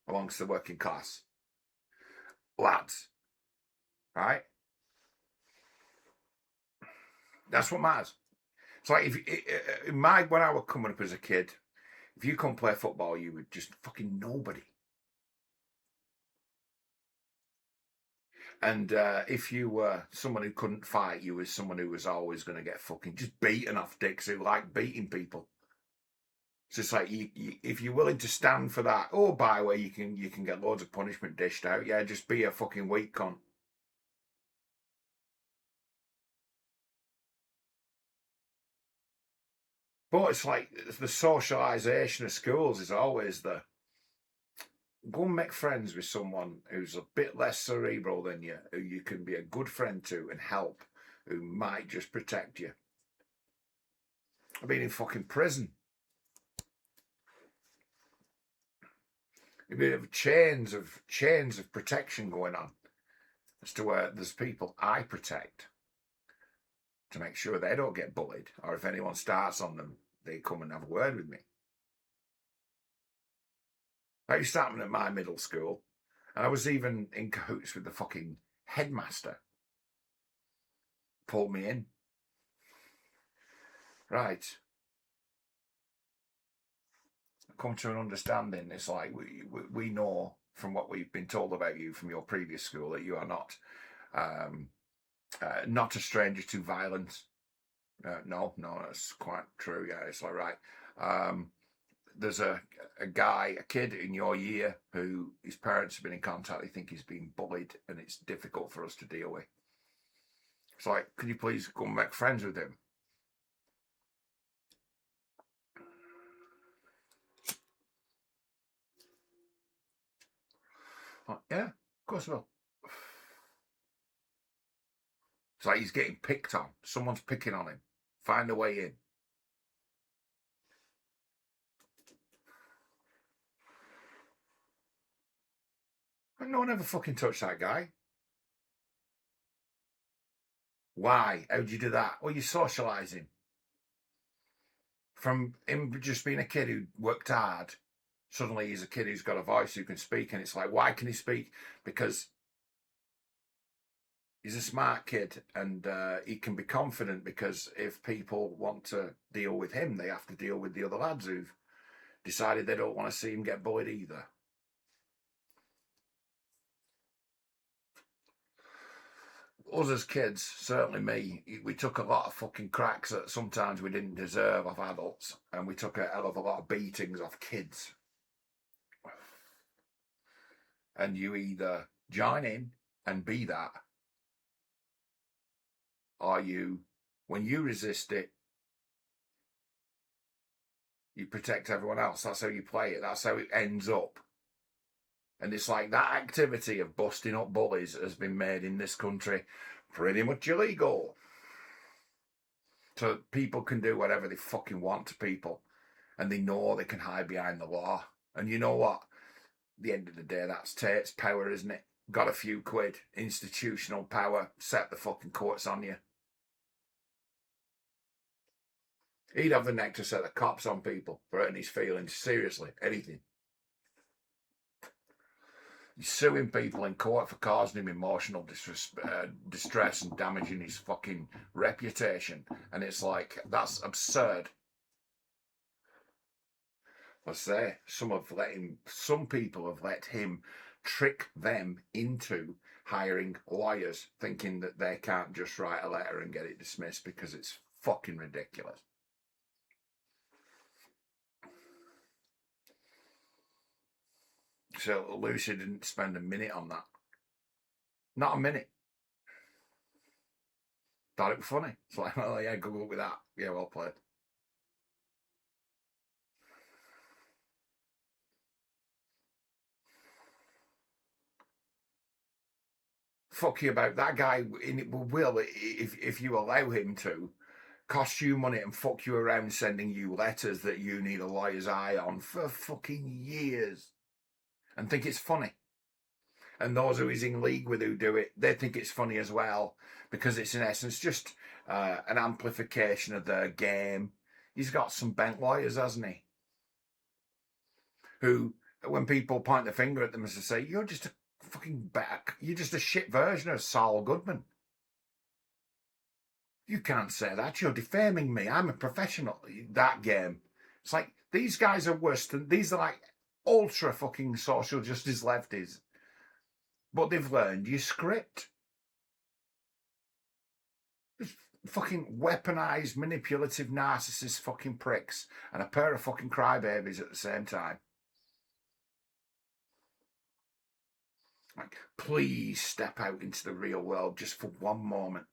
amongst the working class lads, right? That's what matters. It's like when I was coming up as a kid, if you couldn't play football, you were just fucking nobody. And if you were someone who couldn't fight, you were someone who was always going to get fucking just beaten off dicks who like beating people. So it's like if you're willing to stand for that, by the way, you can get loads of punishment dished out. Yeah, just be a fucking weak cunt. But it's like the socialisation of schools is always the go and make friends with someone who's a bit less cerebral than you, who you can be a good friend to and help, who might just protect you. I've been in fucking prison. A bit of chains of protection going on as to where there's people I protect to make sure they don't get bullied, or if anyone starts on them, they come and have a word with me. That used to happen at my middle school, and I was even in cahoots with the fucking headmaster. Pulled me in. Right. Come to an understanding. It's like we know from what we've been told about you from your previous school that you are not a stranger to violence. No, that's quite true. Yeah, it's like right. There's a kid in your year who his parents have been in contact. They think he's being bullied, and it's difficult for us to deal with. It's like, could you please go and make friends with him? Yeah, of course I will. It's like he's getting picked on. Someone's picking on him. Find a way in. And no one ever fucking touched that guy. Why? How'd you do that? Well, you're socialising. From him just being a kid who worked hard, suddenly he's a kid who's got a voice who can speak. And it's like, why can he speak? Because he's a smart kid and he can be confident, because if people want to deal with him, they have to deal with the other lads who've decided they don't want to see him get bullied either. Us as kids, certainly me, we took a lot of fucking cracks that sometimes we didn't deserve off adults, and we took a hell of a lot of beatings off kids. And you either join in and be that, or you, when you resist it, you protect everyone else. That's how you play it. That's how it ends up. And it's like that activity of busting up bullies has been made in this country pretty much illegal. So people can do whatever they fucking want to people, and they know they can hide behind the law. And you know what? At the end of the day, that's Tate's power, isn't it? Got a few quid, institutional power, set the fucking courts on you. He'd have the neck to set the cops on people for hurting his feelings. Seriously, anything. He's suing people in court for causing him emotional distress and damaging his fucking reputation. And it's like, that's absurd. I say, some people have let him trick them into hiring lawyers, thinking that they can't just write a letter and get it dismissed, because it's fucking ridiculous. So Lucy didn't spend a minute on that. Not a minute. Thought it was funny. It's like, oh yeah, good luck with that. Yeah, well played. Fuck you about that guy. Will, if you allow him to, cost you money and fuck you around, sending you letters that you need a lawyer's eye on for fucking years, and think it's funny. And those who he's in league with who do it, they think it's funny as well, because it's in essence just an amplification of their game. He's got some bent lawyers, hasn't he? Who, when people point the finger at them, as they say, you're just a fucking back. You're just a shit version of Saul Goodman. You can't say that. You're defaming me. I'm a professional. That game. It's like, these guys are worse than, these are like ultra fucking social justice lefties. But they've learned your script. Just fucking weaponized, manipulative, narcissist fucking pricks, and a pair of fucking crybabies at the same time. Like, please step out into the real world just for one moment.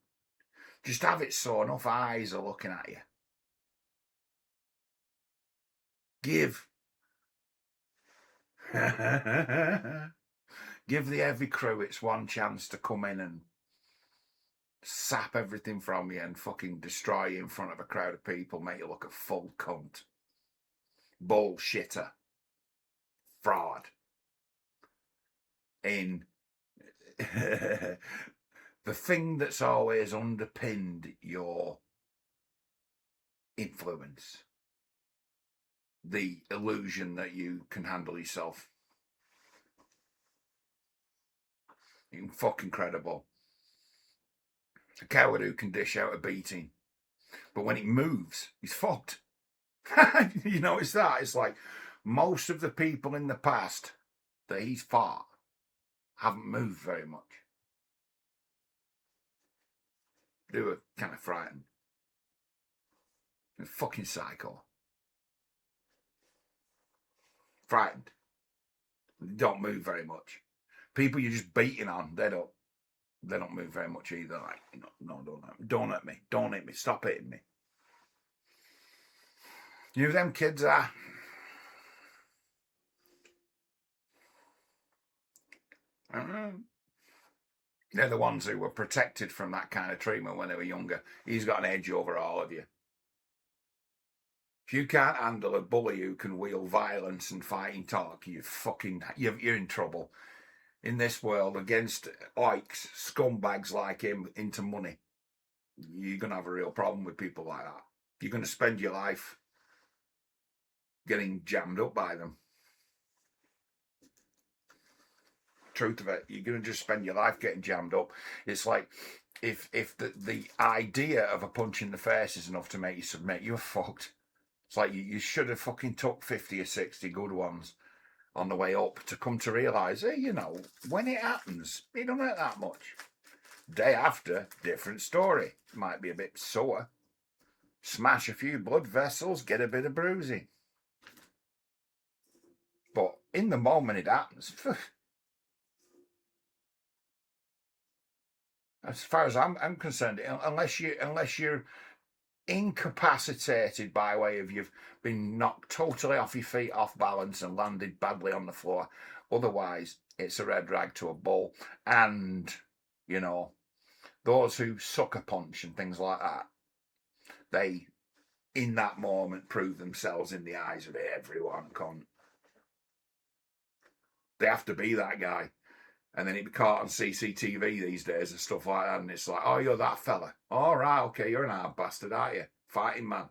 Just have it so enough eyes are looking at you. Give the heavy crew its one chance to come in and sap everything from you and fucking destroy you in front of a crowd of people, make you look a full cunt. Bullshitter. Fraud. In the thing that's always underpinned your influence. The illusion that you can handle yourself. Fucking credible. A coward who can dish out a beating, but when it moves, he's fucked. You notice that? It's like most of the people in the past that he's fought haven't moved very much. They were kind of frightened. They're fucking psycho. Frightened. They don't move very much. People you're just beating on, they don't move very much either. Like, no, don't hit me. Don't hit me. Stop hitting me. You know, them kids are. They're the ones who were protected from that kind of treatment when they were younger. He's got an edge over all of you. If you can't handle a bully who can wield violence and fighting talk, you're in trouble in this world against oiks, scumbags like him into money. You're gonna have a real problem with people like that. You're gonna spend your life getting jammed up by them. Truth of it, you're gonna just spend your life getting jammed up. It's like if the idea of a punch in the face is enough to make you submit, you're fucked. It's like you should have fucking took 50 or 60 good ones on the way up to come to realise, hey, when it happens, it don't hurt that much. Day after, different story. Might be a bit sore. Smash a few blood vessels, get a bit of bruising. But in the moment it happens, as far as I'm concerned, unless you're incapacitated by way of you've been knocked totally off your feet, off balance, and landed badly on the floor. Otherwise, it's a red rag to a bull. And, those who sucker punch and things like that, they, in that moment, prove themselves in the eyes of everyone. They have to be that guy. And then it'd be caught on CCTV these days and stuff like that. And it's like, oh, you're that fella. All right, okay, you're an hard bastard, aren't you? Fighting man.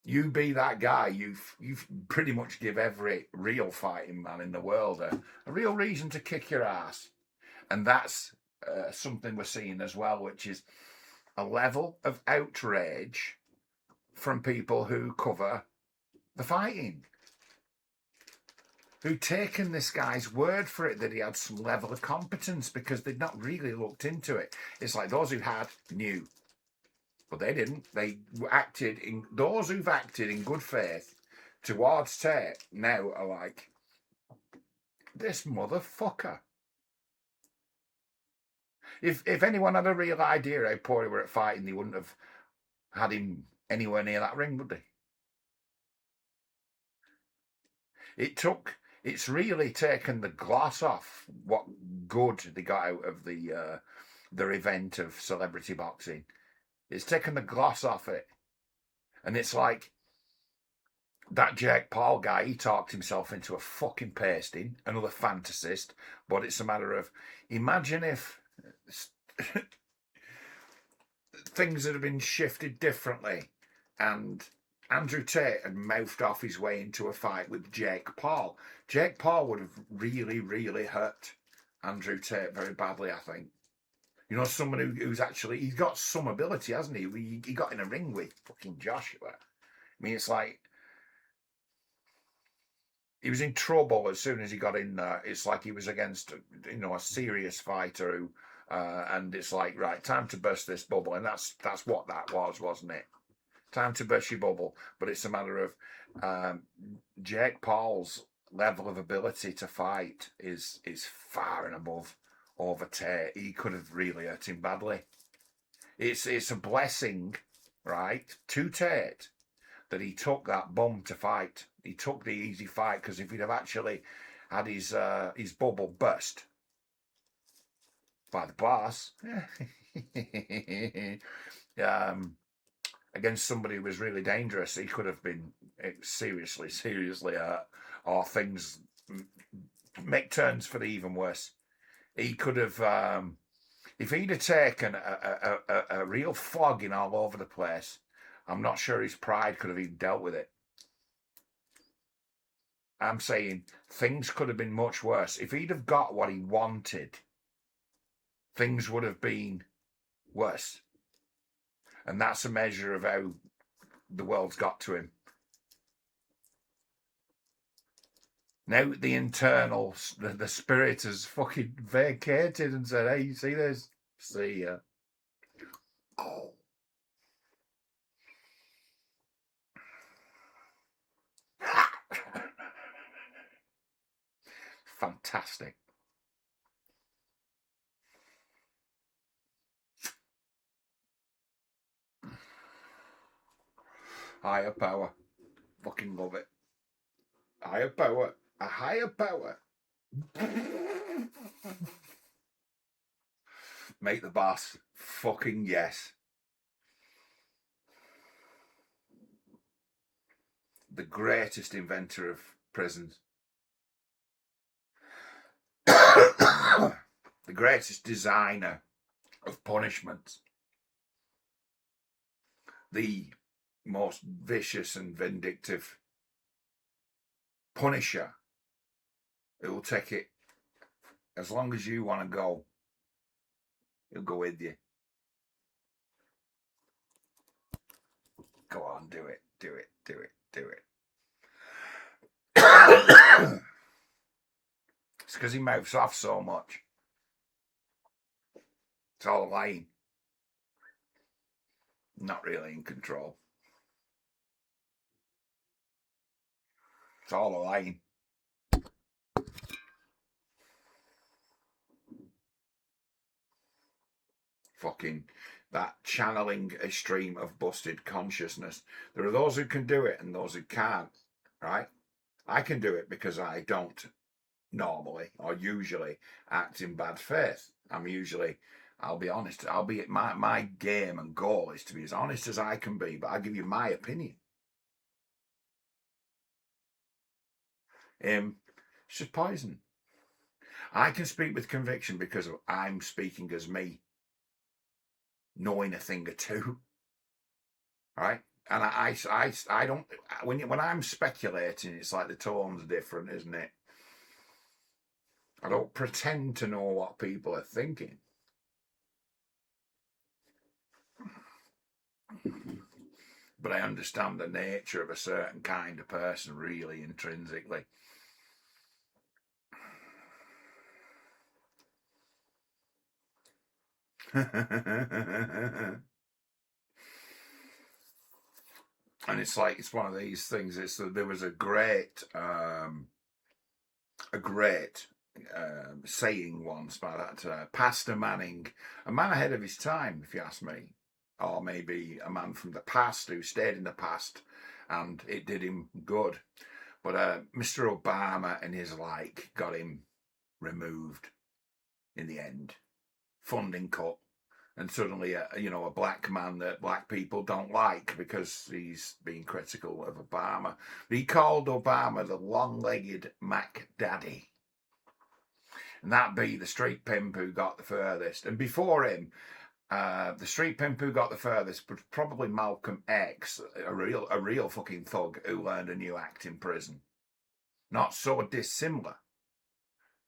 You be that guy. You've pretty much give every real fighting man in the world a real reason to kick your ass. And that's something we're seeing as well, which is a level of outrage from people who cover the fighting, who'd taken this guy's word for it that he had some level of competence because they'd not really looked into it. It's like those who had knew, but they didn't. Those who've acted in good faith towards Tate now are like, this motherfucker. If anyone had a real idea how poor he were at fighting, they wouldn't have had him anywhere near that ring, would they? It's really taken the gloss off what good they got out of their event of celebrity boxing. It's taken the gloss off it. And it's like that Jake Paul guy, he talked himself into a fucking pasting, another fantasist, but it's a matter of, imagine if things had been shifted differently and Andrew Tate had mouthed off his way into a fight with Jake Paul. Jake Paul would have really, really hurt Andrew Tate very badly, I think. Someone who's actually, he's got some ability, hasn't he? He got in a ring with fucking Joshua. I mean, it's like, he was in trouble as soon as he got in there. It's like he was against, a serious fighter who, and it's like, right, time to burst this bubble. And that's what that was, wasn't it? Time to burst your bubble. But it's a matter of Jake Paul's level of ability to fight is far and above over Tate. He could have really hurt him badly. It's a blessing, right, to Tate that he took that bum to fight. He took the easy fight, because if he'd have actually had his bubble burst by the boss, against somebody who was really dangerous, he could have been seriously hurt, or things make turns for the even worse. He could have, if he'd have taken a real flogging all over the place, I'm not sure his pride could have even dealt with it. I'm saying things could have been much worse. If he'd have got what he wanted, things would have been worse. And that's a measure of how the world's got to him. Now the internal, the spirit has fucking vacated and said, hey, you see this? See ya. Oh. Fantastic. Higher power. Fucking love it. Higher power. A higher power. Make the boss. Fucking yes. The greatest inventor of prisons. The greatest designer of punishments. The most vicious and vindictive punisher who will take it as long as you want to go. He'll go with you. Go on, do it, do it, do it, do it. It's because he mouths off so much. It's all lying. Not really in control. It's all lying. Fucking that channeling a stream of busted consciousness. There are those who can do it and those who can't, right? I can do it because I don't normally or usually act in bad faith. I'll be honest, my game and goal is to be as honest as I can be, but I'll give you my opinion. It's just poison. I can speak with conviction because I'm speaking as me, knowing a thing or two, right? And I don't, when I'm speculating, it's like the tone's different, isn't it? I don't pretend to know what people are thinking. But I understand the nature of a certain kind of person really intrinsically. And it's like, it's one of these things. There was a great saying once by that Pastor Manning, a man ahead of his time, if you ask me, or maybe a man from the past who stayed in the past and it did him good. But Mr. Obama and his like got him removed in the end, funding cut, and suddenly a black man that black people don't like because he's being critical of Obama. But he called Obama the long-legged Mac Daddy. And that be the street pimp who got the furthest. And before him, the street pimp who got the furthest was probably Malcolm X, a real fucking thug who learned a new act in prison. Not so dissimilar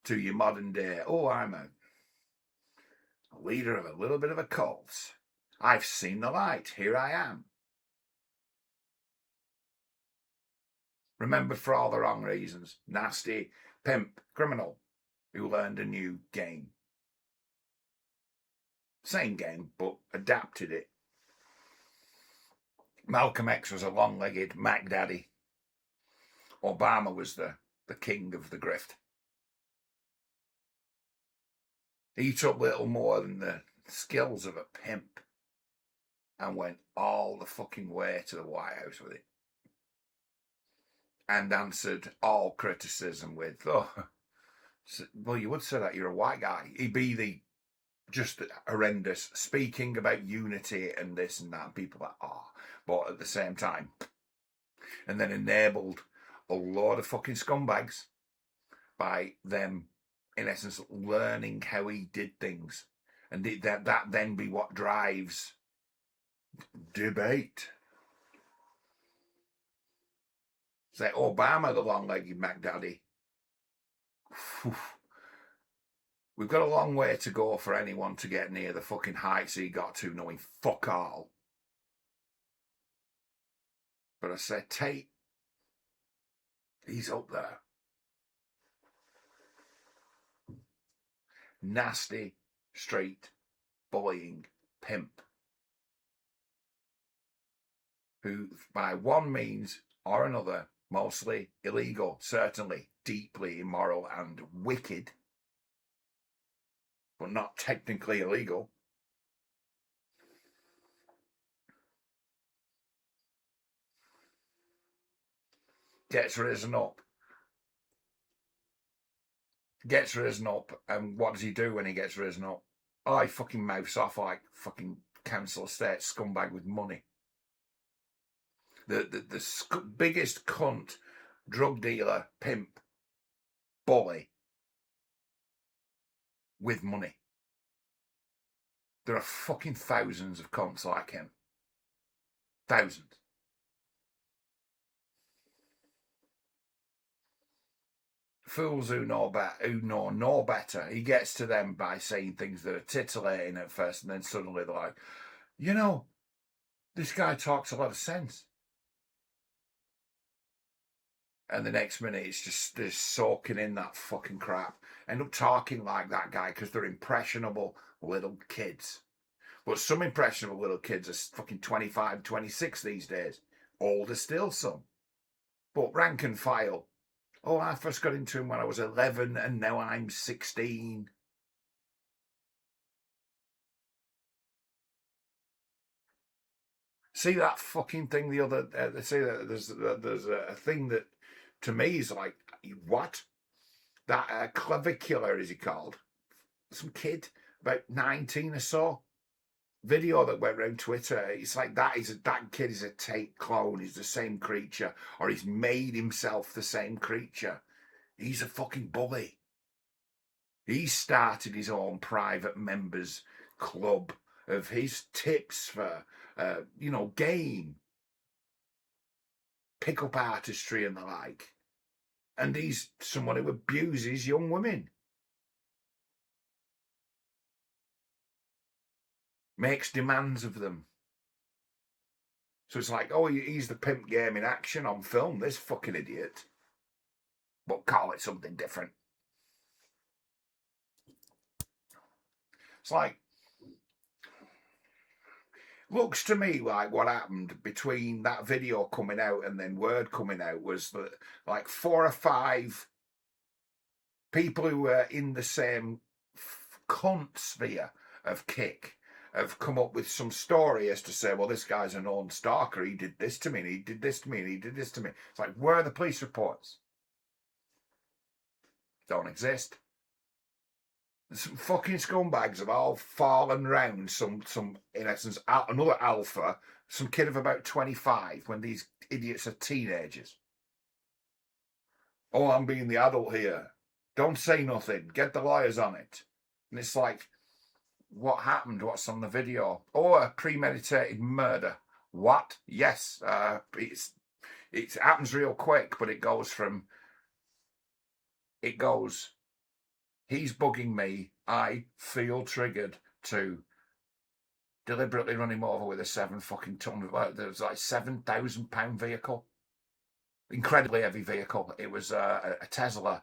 to your modern day, I'm a leader of a little bit of a cult. I've seen the light. Here I am. Remembered for all the wrong reasons. Nasty pimp criminal who learned a new game. Same game, but adapted it. Malcolm X was a long-legged Mac Daddy. Obama was the king of the grift. He took little more than the skills of a pimp and went all the fucking way to the White House with it. And answered all criticism with, well, you would say that you're a white guy. He'd be the just horrendous, speaking about unity and this and that, and people like, but at the same time, and then enabled a lot of fucking scumbags by them, in essence, learning how he did things, and that then be what drives debate. Say Obama, the long-legged Mac Daddy. We've got a long way to go for anyone to get near the fucking heights he got to, knowing fuck all. But I said, Tate, he's up there. Nasty, straight, bullying pimp. Who, by one means or another, mostly illegal, certainly deeply immoral and wicked, but not technically illegal, gets risen up gets risen up, and what does he do when he gets risen up? Oh, he fucking mouths off like fucking council estate scumbag with money. The biggest cunt, drug dealer, pimp, bully with money. There are fucking thousands of cunts like him. Thousands. Fools who know no better. He gets to them by saying things that are titillating at first, and then suddenly they're like, you know, this guy talks a lot of sense. And the next minute, it's just they're soaking in that fucking crap. End up talking like that guy because they're impressionable little kids. But some impressionable little kids are fucking 25, 26 these days. Older still, some. But rank and file. Oh, I first got into him when I was 11 and now I'm 16. See that fucking thing the other... they say that there's a thing that to me is like, what? That clavicular, is he called? Some kid, about 19 or so. Video that went around Twitter. It's like that kid is a Tate clone. He's the same creature, or he's made himself the same creature. He's a fucking bully. He started his own private members club of his tips for, game, pick-up artistry and the like. And he's someone who abuses young women. Makes demands of them. So it's like, oh, he's the pimp game in action on film, this fucking idiot. But call it something different. It's like, looks to me like what happened between that video coming out and then word coming out was that like 4 or 5 people who were in the same cunt sphere of kick have come up with some story as to say, well, this guy's a known stalker. He did this to me, and he did this to me, and he did this to me. It's like, where are the police reports? Don't exist. Some fucking scumbags have all fallen round some in essence, another alpha, some kid of about 25 when these idiots are teenagers. Oh, I'm being the adult here. Don't say nothing. Get the lawyers on it. And it's like, what happened? What's on the video? Oh, a premeditated murder. What? Yes, it happens real quick, but it goes, he's bugging me, I feel triggered, to deliberately run him over with a 7 fucking ton, there's like £7,000 vehicle. Incredibly heavy vehicle. It was a Tesla,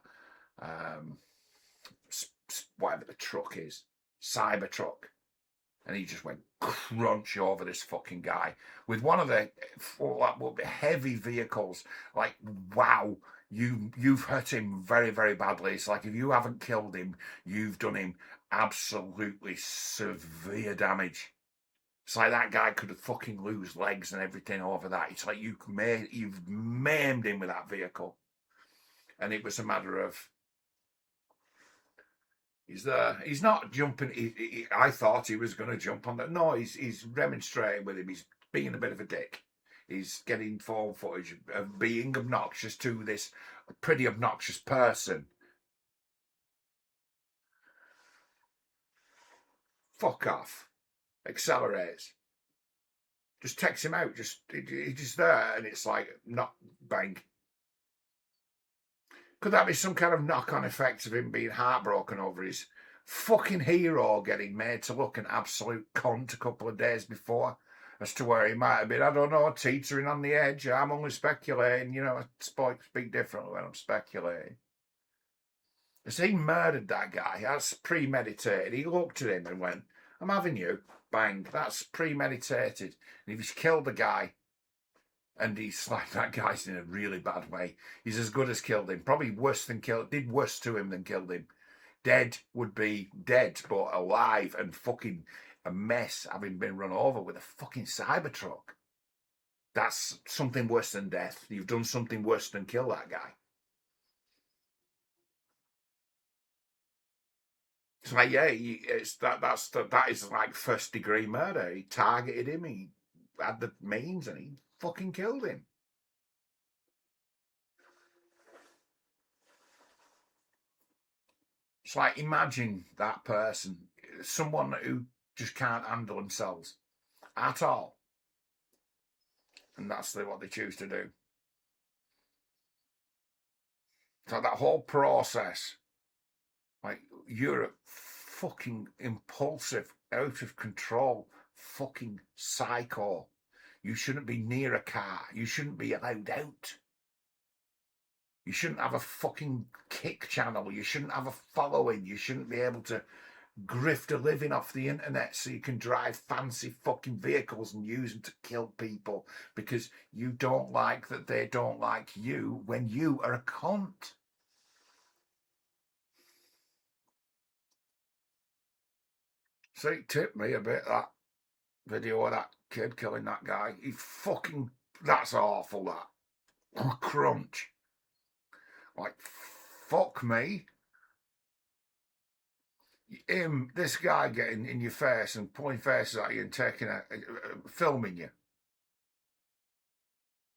whatever the truck is, Cybertruck. And he just went crunch over this fucking guy with one of the heavy vehicles. Like, wow, you've hurt him very, very badly. It's like, if you haven't killed him, you've done him absolutely severe damage. It's like that guy could fucking lose legs and everything over that. It's like you've maimed him with that vehicle. And it was a matter of, he's there. He's not jumping. I thought he was going to jump on that. No, he's remonstrating with him. He's being a bit of a dick. He's getting phone footage of being obnoxious to this pretty obnoxious person. Fuck off. Accelerates. Just takes him out. He's just there, and it's like, not bang. Could that be some kind of knock-on effect of him being heartbroken over his fucking hero getting made to look an absolute cunt a couple of days before, as to where he might have been, I don't know, teetering on the edge? I'm only speculating. I speak differently when I'm speculating. As he murdered that guy, that's premeditated. He looked at him and went, I'm having you. Bang. That's premeditated. And if he's killed the guy, and he's like, that guy's in a really bad way, he's as good as killed him. Probably did worse to him than killed him. Dead would be dead, but alive and fucking a mess, having been run over with a fucking Cybertruck. That's something worse than death. You've done something worse than kill that guy. It's like, yeah, that is like first degree murder. He targeted him. He had the means, and he fucking killed him. It's like, imagine that person, someone who just can't handle themselves at all, and that's what they choose to do. So that whole process, like, you're a fucking impulsive, out of control, fucking psycho. You shouldn't be near a car. You shouldn't be allowed out. You shouldn't have a fucking kick channel. You shouldn't have a following. You shouldn't be able to grift a living off the internet so you can drive fancy fucking vehicles and use them to kill people because you don't like that they don't like you when you are a cunt. So it tipped me a bit, that video of that kid killing that guy. He fucking, that's awful, that. Crunch. Like, fuck me. This guy getting in your face and pulling faces at you and taking filming you.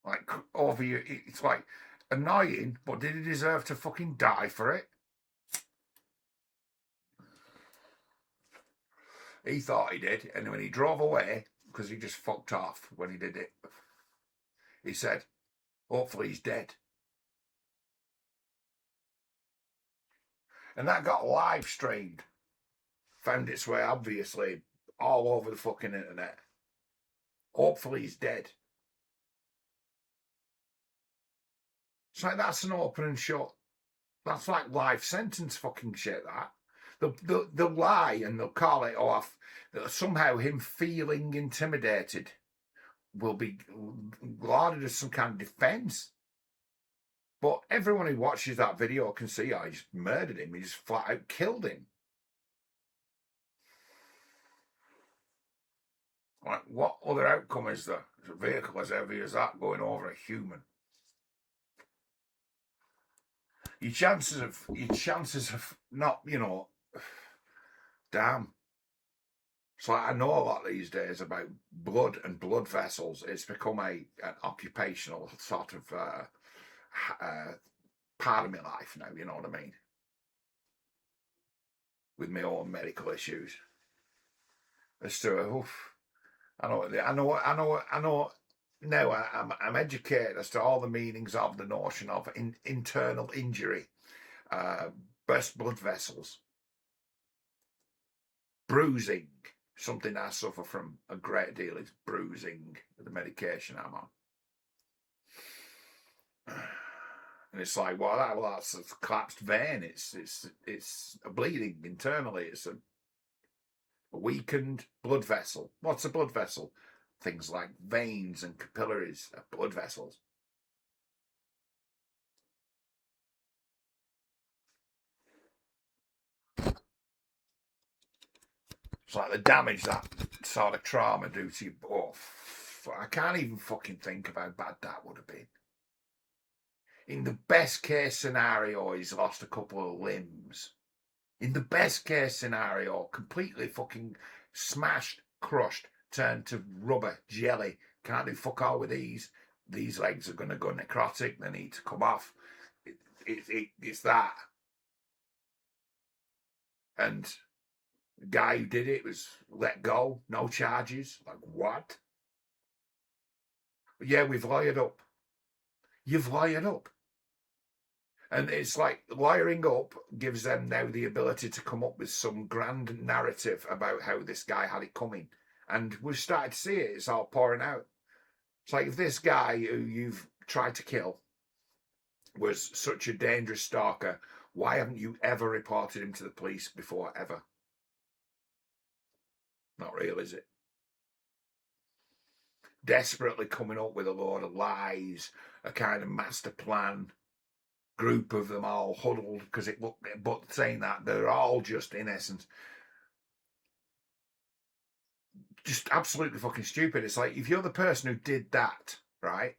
Like, over you. It's like annoying, but did he deserve to fucking die for it? He thought he did, and when he drove away, because he just fucked off when he did it, he said, hopefully he's dead. And that got live streamed. Found its way, obviously, all over the fucking internet. Hopefully he's dead. It's like, that's an open and shut. That's like life sentence fucking shit, that. They'll lie and they'll call it off. Somehow him feeling intimidated will be lauded as some kind of defence. But everyone who watches that video can see, oh, he's murdered him. He's flat out killed him. Like, what other outcome is there? There's a vehicle as heavy as that going over a human. Your chances of not, damn. So I know a lot these days about blood and blood vessels. It's become an occupational sort of part of my life now, you know what I mean? With my own medical issues. As to, oof, I know. Now I'm educated as to all the meanings of the notion of internal injury, burst blood vessels, bruising. Something I suffer from a great deal is bruising with the medication I'm on. And it's like, well, that's a collapsed vein. It's a bleeding internally. It's a weakened blood vessel. What's a blood vessel? Things like veins and capillaries are blood vessels. It's like the damage that sort of trauma do to you. Oh, I can't even fucking think of how bad that would have been. In the best case scenario, he's lost a couple of limbs. In the best case scenario, completely fucking smashed, crushed, turned to rubber, jelly. Can't do fuck all with these. These legs are going to go necrotic. They need to come off. It's that. And the guy who did it was let go, no charges. Like, what? Yeah, we've lawyered up. You've lawyered up. And it's like lawyering up gives them now the ability to come up with some grand narrative about how this guy had it coming. And we've started to see it. It's all pouring out. It's like, if this guy who you've tried to kill was such a dangerous stalker, why haven't you ever reported him to the police before, ever? Not real, is it? Desperately coming up with a load of lies, a kind of master plan, group of them all huddled because it looked, but saying that they're all just, in essence, just absolutely fucking stupid. It's like, if you're the person who did that, right,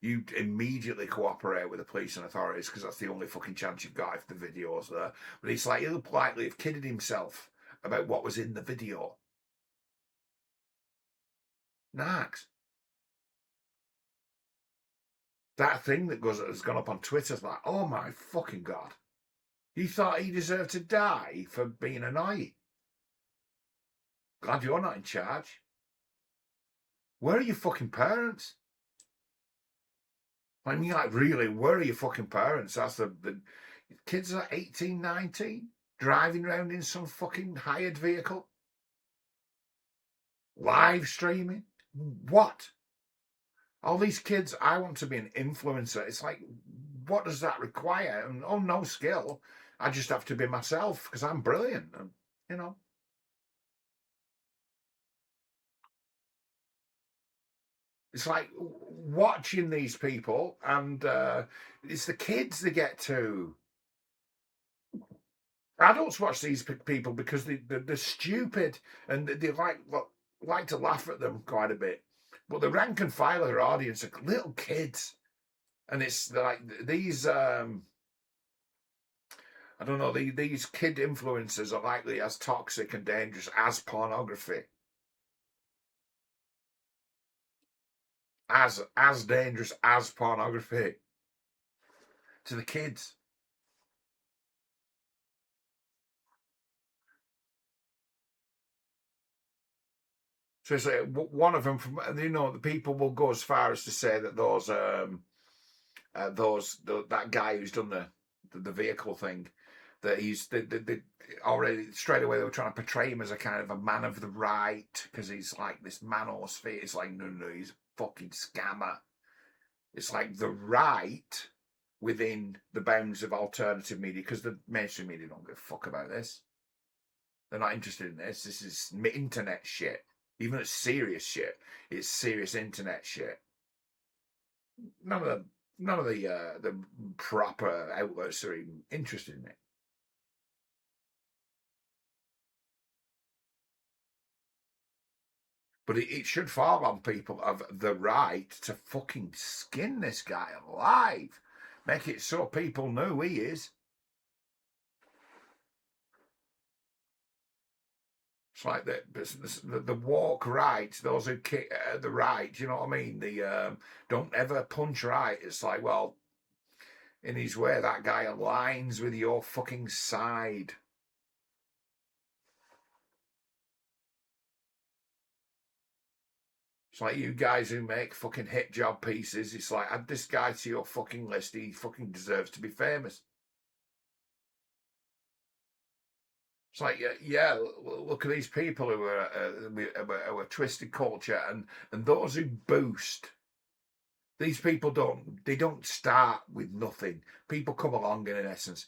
you immediately cooperate with the police and authorities because that's the only fucking chance you've got if the video's there. But it's like he'll politely have kidded himself about what was in the video. Nags. That thing that has gone up on Twitter is like, oh my fucking God. He thought he deserved to die for being annoying. Glad you're not in charge. Where are your fucking parents? I mean, like, really, where are your fucking parents? That's the kids are 18, 19, driving around in some fucking hired vehicle, live streaming. What? All these kids, I want to be an influencer. It's like, what does that require? And, oh, no skill. I just have to be myself because I'm brilliant. And, you know. It's like watching these people, and it's the kids they get to. Adults watch these people because they're stupid and they like to laugh at them quite a bit. But the rank and file of their audience are little kids, and it's like these. I don't know. These kid influencers are likely as toxic and dangerous as pornography. As dangerous as pornography to the kids. So it's like one of them from the people will go as far as to say that that guy who's done the vehicle thing, that he's the already straight away they were trying to portray him as a kind of a man of the right because he's like this manosphere. It's like no, he's a fucking scammer. It's like the right within the bounds of alternative media because the mainstream media don't give a fuck about this. They're not interested in this. This is internet shit. Even it's serious shit, it's serious internet shit. None of the proper outlets are even interested in it. But it should fall on people of the right to fucking skin this guy alive. Make it so people know who he is. It's like the walk right, those who kick the right, you know what I mean? The don't ever punch right. It's like, well, in his way, that guy aligns with your fucking side. It's like you guys who make fucking hit job pieces. It's like, add this guy to your fucking list. He fucking deserves to be famous. It's like, yeah, look at these people who are twisted culture and those who boost. These people don't start with nothing. People come along and in essence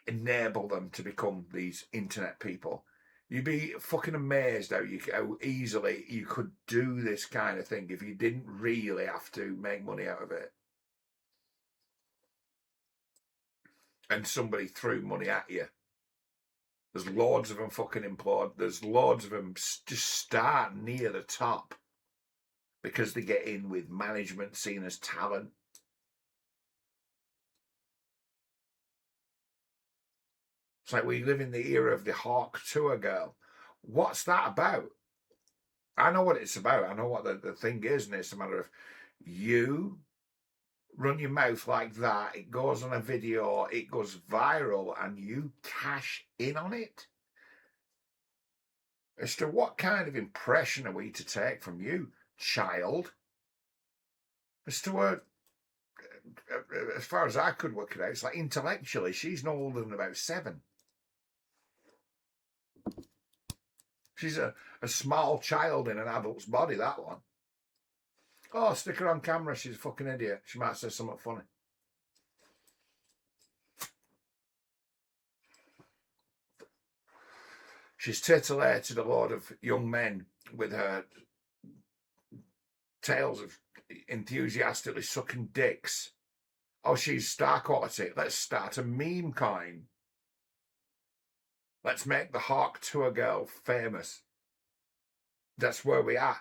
enable them to become these internet people. You'd be fucking amazed how easily you could do this kind of thing if you didn't really have to make money out of it. And somebody threw money at you. There's loads of them fucking employed. There's loads of them just start near the top because they get in with management seen as talent. It's like we live in the era of the Hawk Tour girl. What's that about? I know what it's about. I know what the thing is, and it's a matter of you run your mouth like that, it goes on a video, it goes viral, and you cash in on it. As to what kind of impression are we to take from you, child? As to what, as far as I could work it out, it's like intellectually, she's no older than about 7. She's a small child in an adult's body, that one. Oh, stick her on camera, she's a fucking idiot. She might say something funny. She's titillated a lot of young men with her tales of enthusiastically sucking dicks. Oh, she's star quality. Let's start a meme coin. Let's make the Hawk Tour girl famous. That's where we are.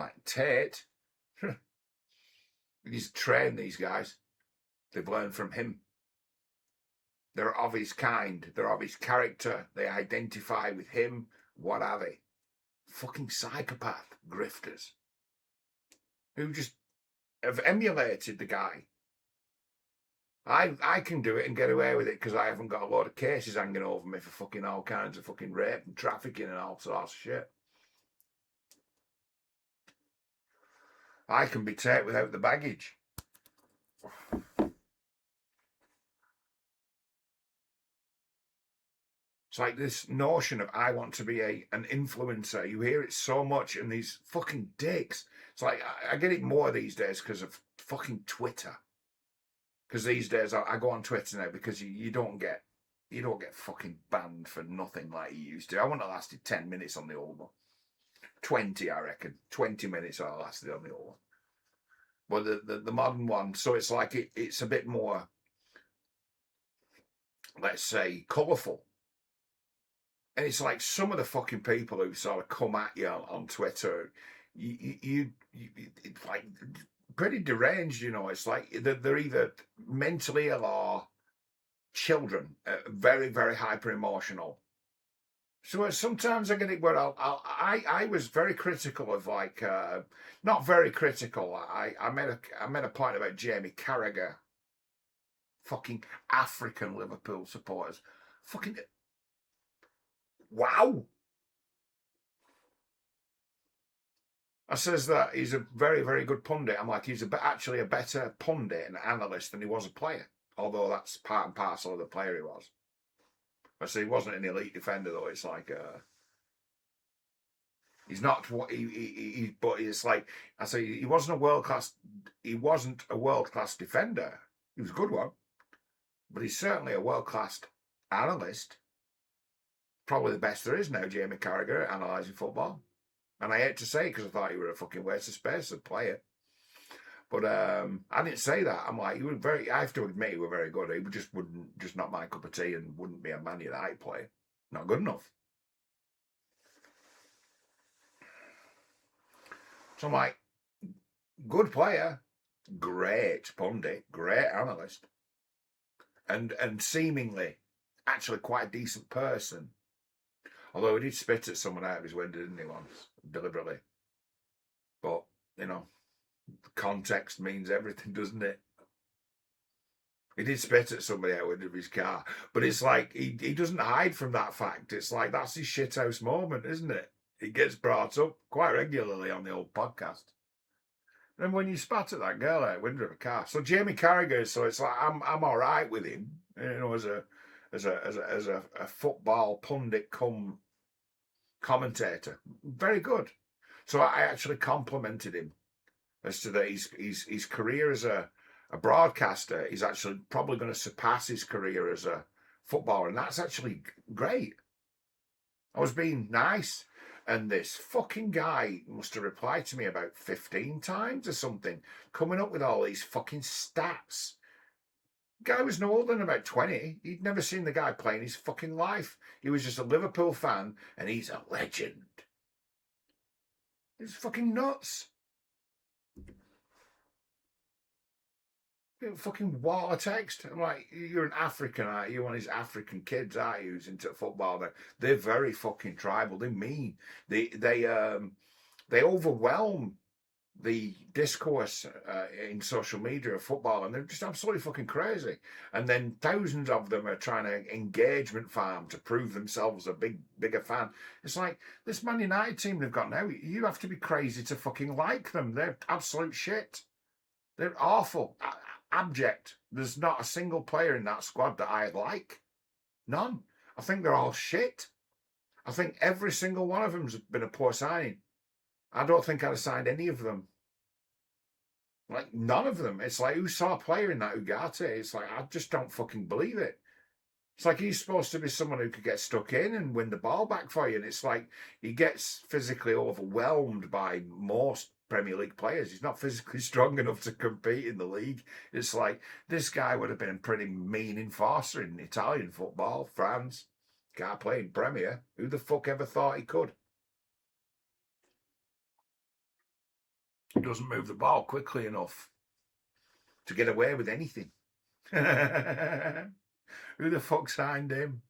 like Tate. He's trained these guys. They've learned from him. They're of his kind. They're of his character. They identify with him. What are they? Fucking psychopath grifters who just have emulated the guy. I can do it and get away with it because I haven't got a lot of cases hanging over me for fucking all kinds of fucking rape and trafficking and all sorts of shit. I can be Tate without the baggage. It's like this notion of I want to be an influencer. You hear it so much, and these fucking dicks. It's like I get it more these days because of fucking Twitter. Because these days I go on Twitter now because you don't get fucking banned for nothing like you used to. I wouldn't have lasted 10 minutes on the old one. 20, I reckon. 20 minutes I lasted on the old one. But the modern one, so it's like it's a bit more, let's say, colourful. And it's like some of the fucking people who sort of come at you on Twitter, it's like pretty deranged, you know. It's like they're either mentally ill or children, very, very hyper emotional. So sometimes I get it where I was very critical of like, not very critical. I made a point about Jamie Carragher, fucking African Liverpool supporters, fucking wow. I says that he's a very, very good pundit. I'm like, he's actually a better pundit and analyst than he was a player. Although that's part and parcel of the player he was. I say he wasn't an elite defender though. It's like he's not what he but it's like I say he wasn't a world class. He wasn't a world class defender. He was a good one, but he's certainly a world class analyst. Probably the best there is now, Jamie Carragher, at analysing football. And I hate to say it because I thought you were a fucking waste of space as a player. But I didn't say that. I'm like, you were very. I have to admit, you were very good. He just not my cup of tea, and wouldn't be a Man United player. Not good enough. So I'm like, good player, great pundit, great analyst, and seemingly actually quite a decent person. Although he did spit at someone out of his window, didn't he, once, deliberately. But, you know, context means everything, doesn't it? He did spit at somebody out of his car. But it's like, he doesn't hide from that fact. It's like, that's his shithouse moment, isn't it? It gets brought up quite regularly on the old podcast. And when you spat at that girl out of the window of a car. So Jamie Carragher, so it's like, I'm all right with him, you know, as a football pundit come commentator. Very good. So I actually complimented him as to that his career as a broadcaster is actually probably going to surpass his career as a footballer, and that's actually great. I was being nice, and this fucking guy must have replied to me about 15 times or something, coming up with all these fucking stats. The guy was no older than about 20. He'd never seen the guy play in his fucking life. He was just a Liverpool fan, and he's a legend. It's fucking nuts. Fucking wall of text. I'm like, you're an African, aren't you? One of these African kids, aren't you? Who's into football. They're very fucking tribal. They're mean. They overwhelm the discourse in social media of football, and they're just absolutely fucking crazy. And then thousands of them are trying to engagement farm to prove themselves a bigger fan. It's like this Man United team they've got now. You have to be crazy to fucking like them. They're absolute shit. They're awful, abject. There's not a single player in that squad that I like. None. I think they're all shit. I think every single one of them's been a poor signing. I don't think I'd have signed any of them. Like, none of them. It's like, who saw a player in that Ugarte? It's like, I just don't fucking believe it. It's like he's supposed to be someone who could get stuck in and win the ball back for you. And it's like he gets physically overwhelmed by most Premier League players. He's not physically strong enough to compete in the league. It's like this guy would have been a pretty mean enforcer in Italian football, France. Can't play in Premier. Who the fuck ever thought he could? He doesn't move the ball quickly enough to get away with anything. Who the fuck signed him?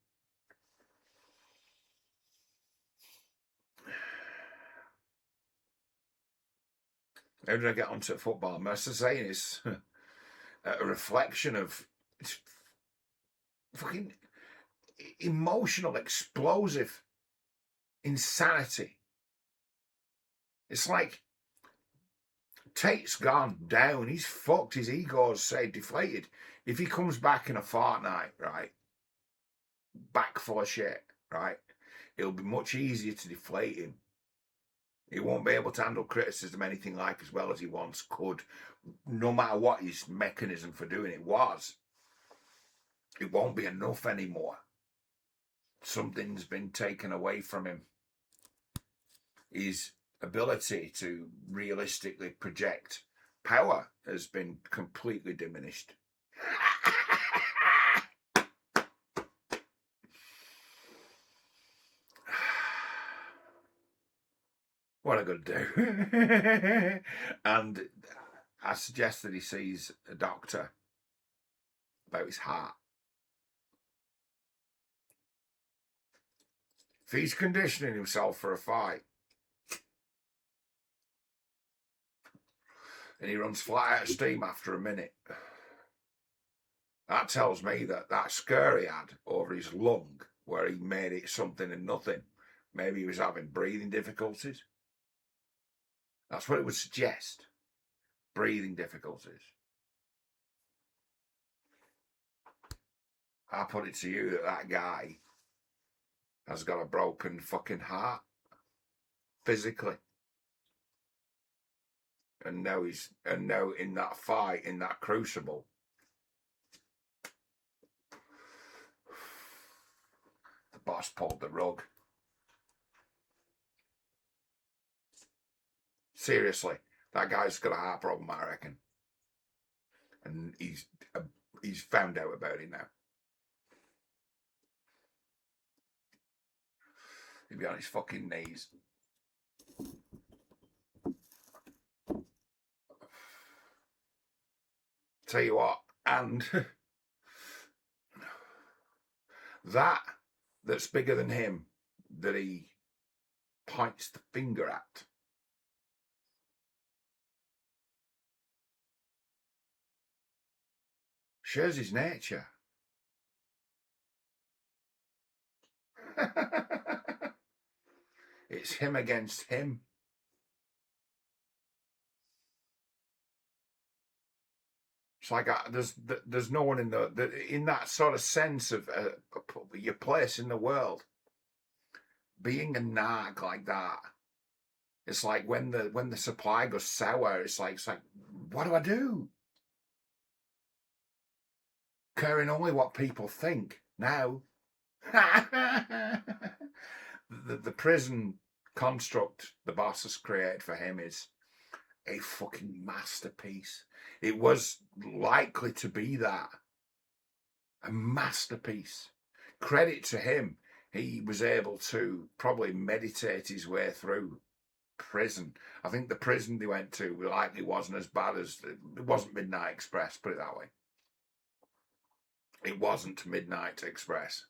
How did I get onto football? Most of saying is a reflection of fucking emotional, explosive insanity. It's like Tate's gone down. He's fucked. His ego's, say, deflated. If he comes back in a fortnight, right, back full of shit, right, it'll be much easier to deflate him. He won't be able to handle criticism anything like as well as he once could, no matter what his mechanism for doing it was. It won't be enough anymore. Something's been taken away from him. His ability to realistically project power has been completely diminished. What I got to do? And I suggest that he sees a doctor about his heart. If he's conditioning himself for a fight and he runs flat out of steam after a minute, that tells me that that scare he had over his lung, where he made it something and nothing, maybe he was having breathing difficulties. That's what it would suggest. Breathing difficulties. I put it to you that that guy has got a broken fucking heart, physically. And now in that fight, in that crucible, the boss pulled the rug. Seriously, that guy's got a heart problem, I reckon. And he's found out about it now. He'll be on his fucking knees. Tell you what, and that's bigger than him, that he points the finger at, shows his nature. It's him against him. It's like there's no one in that sort of sense of your place in the world. Being a narc like that, it's like when the supply goes sour. It's like what do I do? Caring only what people think now. The prison construct the boss has created for him is a fucking masterpiece. It was likely to be that. A masterpiece. Credit to him. He was able to probably meditate his way through prison. I think the prison they went to likely wasn't as bad as... It wasn't Midnight Express, put it that way. It wasn't Midnight Express.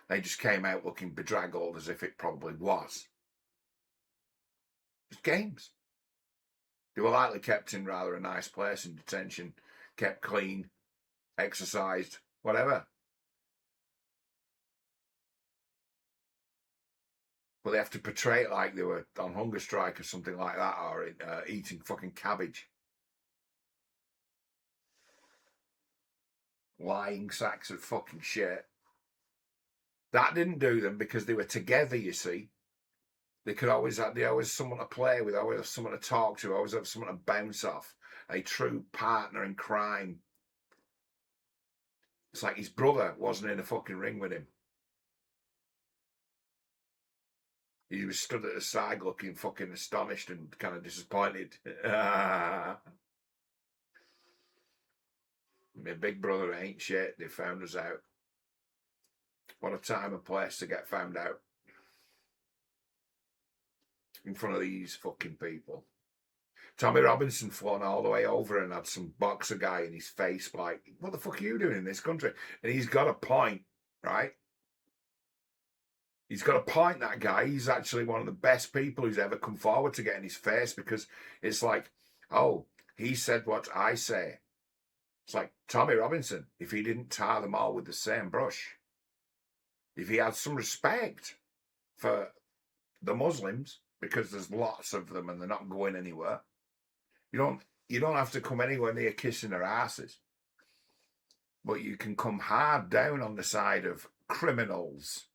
They just came out looking bedraggled as if it probably was. Just games. They were likely kept in rather a nice place in detention, kept clean, exercised, whatever. But they have to portray it like they were on hunger strike or something like that, or eating fucking cabbage. Lying sacks of fucking shit. That didn't do them because they were together, you see. They always have someone to play with, always have someone to talk to, always have someone to bounce off. A true partner in crime. It's like his brother wasn't in a fucking ring with him. He was stood at the side looking fucking astonished and kind of disappointed. My big brother ain't shit. They found us out. What a time and place to get found out. In front of these fucking people. Tommy Robinson flown all the way over and had some boxer guy in his face like, what the fuck are you doing in this country? And he's got a point, right? He's got a point, that guy. He's actually one of the best people who's ever come forward to get in his face, because it's like, oh, he said what I say. It's like Tommy Robinson, if he didn't tar them all with the same brush, if he had some respect for the Muslims, because there's lots of them and they're not going anywhere. You don't have to come anywhere near kissing their asses, but you can come hard down on the side of criminals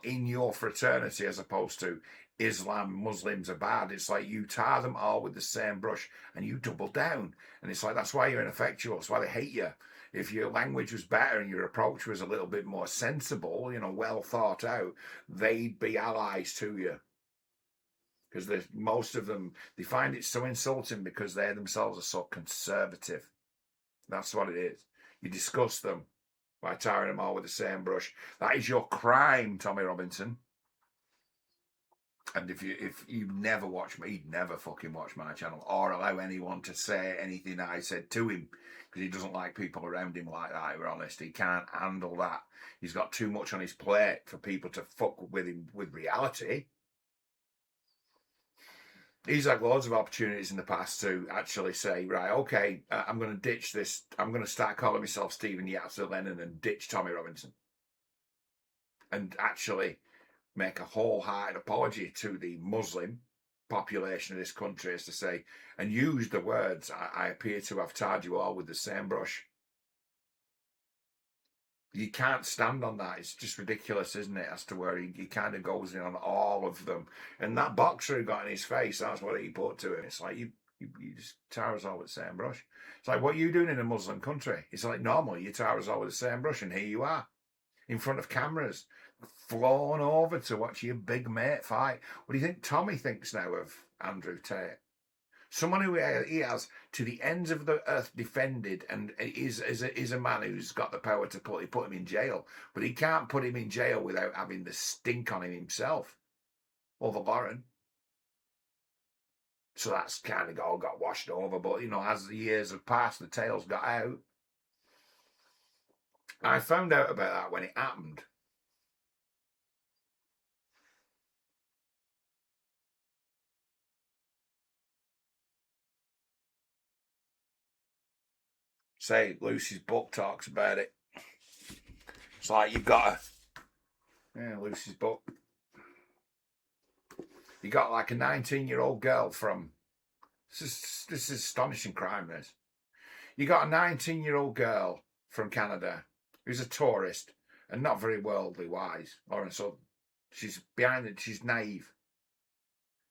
in your fraternity, as opposed to Islam, Muslims are bad. It's like you tar them all with the same brush and you double down. And it's like, that's why you're ineffectual. That's why they hate you. If your language was better and your approach was a little bit more sensible, well thought out, they'd be allies to you. Because most of them, they find it so insulting because they themselves are so conservative. That's what it is. You disgust them by tarring them all with the same brush. That is your crime, Tommy Robinson. And if you never watch me, he'd never fucking watch my channel or allow anyone to say anything I said to him, because he doesn't like people around him like that. We're honest, he can't handle that. He's got too much on his plate for people to fuck with him with reality. He's had loads of opportunities in the past to actually say, right, okay, I'm going to ditch this. I'm going to start calling myself Stephen Yatzer Lennon and ditch Tommy Robinson. And actually make a wholehearted apology to the Muslim population of this country, as to say, and use the words, I appear to have tarred you all with the same brush. You can't stand on that. It's just ridiculous, isn't it? As to where he kind of goes in on all of them. And that boxer who got in his face, that's what he put to him. It's like, you just tar us all with the same brush. It's like, what are you doing in a Muslim country? It's like, normally you tar us all with the same brush, and here you are, in front of cameras, flown over to watch your big mate fight. What do you think Tommy thinks now of Andrew Tate? Someone who he has to the ends of the earth defended, and is a man who's got the power to put him in jail. But he can't put him in jail without having the stink on him himself over Lauren. So that's kind of all got washed over. But, as the years have passed, the tale's got out. I found out about that when it happened. Say, Lucy's book talks about it. It's like you've got Lucy's book. You got like a 19-year-old girl from, this is astonishing crime, this. You got a 19-year-old girl from Canada who's a tourist and not very worldly wise, or so she's behind it, she's naive.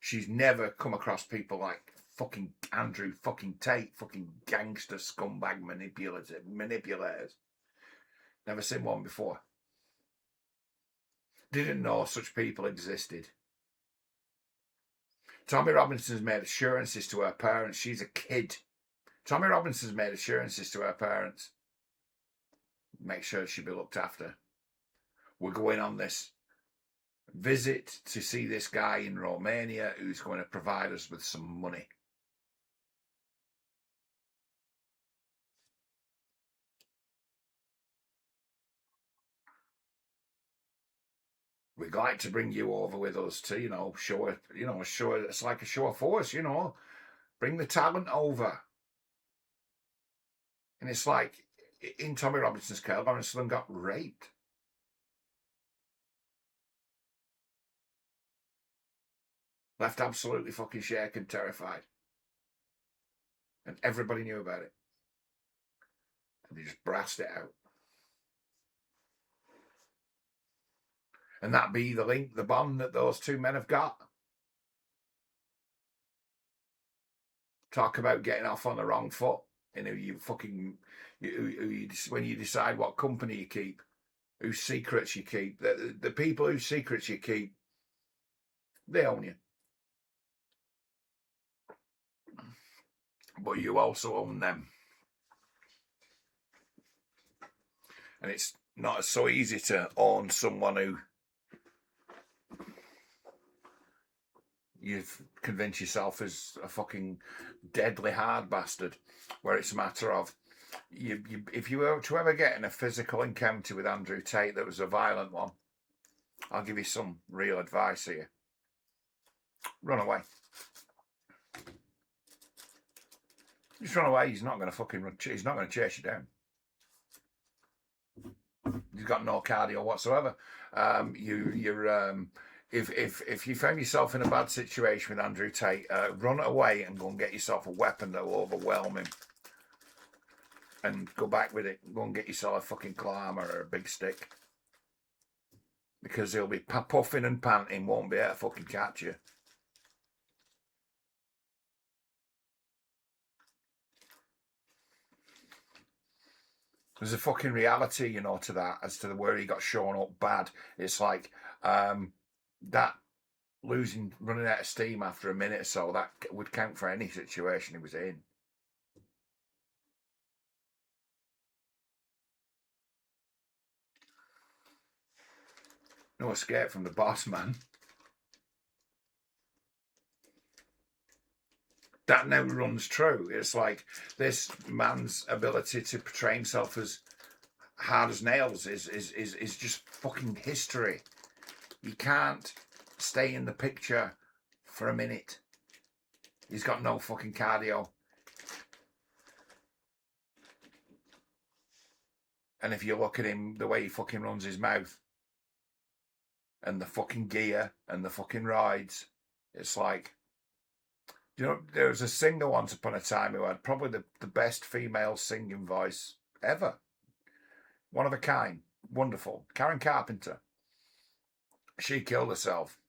She's never come across people like fucking Andrew fucking Tate, fucking gangster scumbag manipulators. Never seen one before. Didn't know such people existed. Tommy Robinson's made assurances to her parents. She's a kid. Tommy Robinson's made assurances to her parents. Make sure she'll be looked after. We're going on this visit to see this guy in Romania who's going to provide us with some money. We'd like to bring you over with us to, show it, it's like a show of force, bring the talent over. And it's like, in Tommy Robinson's case, Lawrence Sloan got raped. Left absolutely fucking shaken, terrified. And everybody knew about it. And they just brassed it out. And that be the link, the bond that those two men have got. Talk about getting off on the wrong foot. You fucking, when you decide what company you keep, whose secrets you keep, the people whose secrets you keep, they own you. But you also own them. And it's not so easy to own someone who you've convinced yourself is a fucking deadly hard bastard, where it's a matter of if you were to ever get in a physical encounter with Andrew Tate that was a violent one, I'll give you some real advice here. Run away. Just run away. He's not going to fucking run. He's not going to chase you down. He's got no cardio whatsoever. If you found yourself in a bad situation with Andrew Tate, run away and go and get yourself a weapon that will overwhelm him. And go back with it. Go and get yourself a fucking claw hammer or a big stick. Because he'll be puffing and panting, won't be able to fucking catch you. There's a fucking reality, you know, to that, as to where he got shown up bad. It's like that running out of steam after a minute or so, that would count for any situation he was in. No escape from the boss, man. That now runs true. It's like this man's ability to portray himself as hard as nails is just fucking history. He can't stay in the picture for a minute. He's got no fucking cardio. And if you look at him, the way he fucking runs his mouth, and the fucking gear, and the fucking rides, it's like, you know, there was a singer once upon a time who had probably the best female singing voice ever. One of a kind. Wonderful. Karen Carpenter. She killed herself.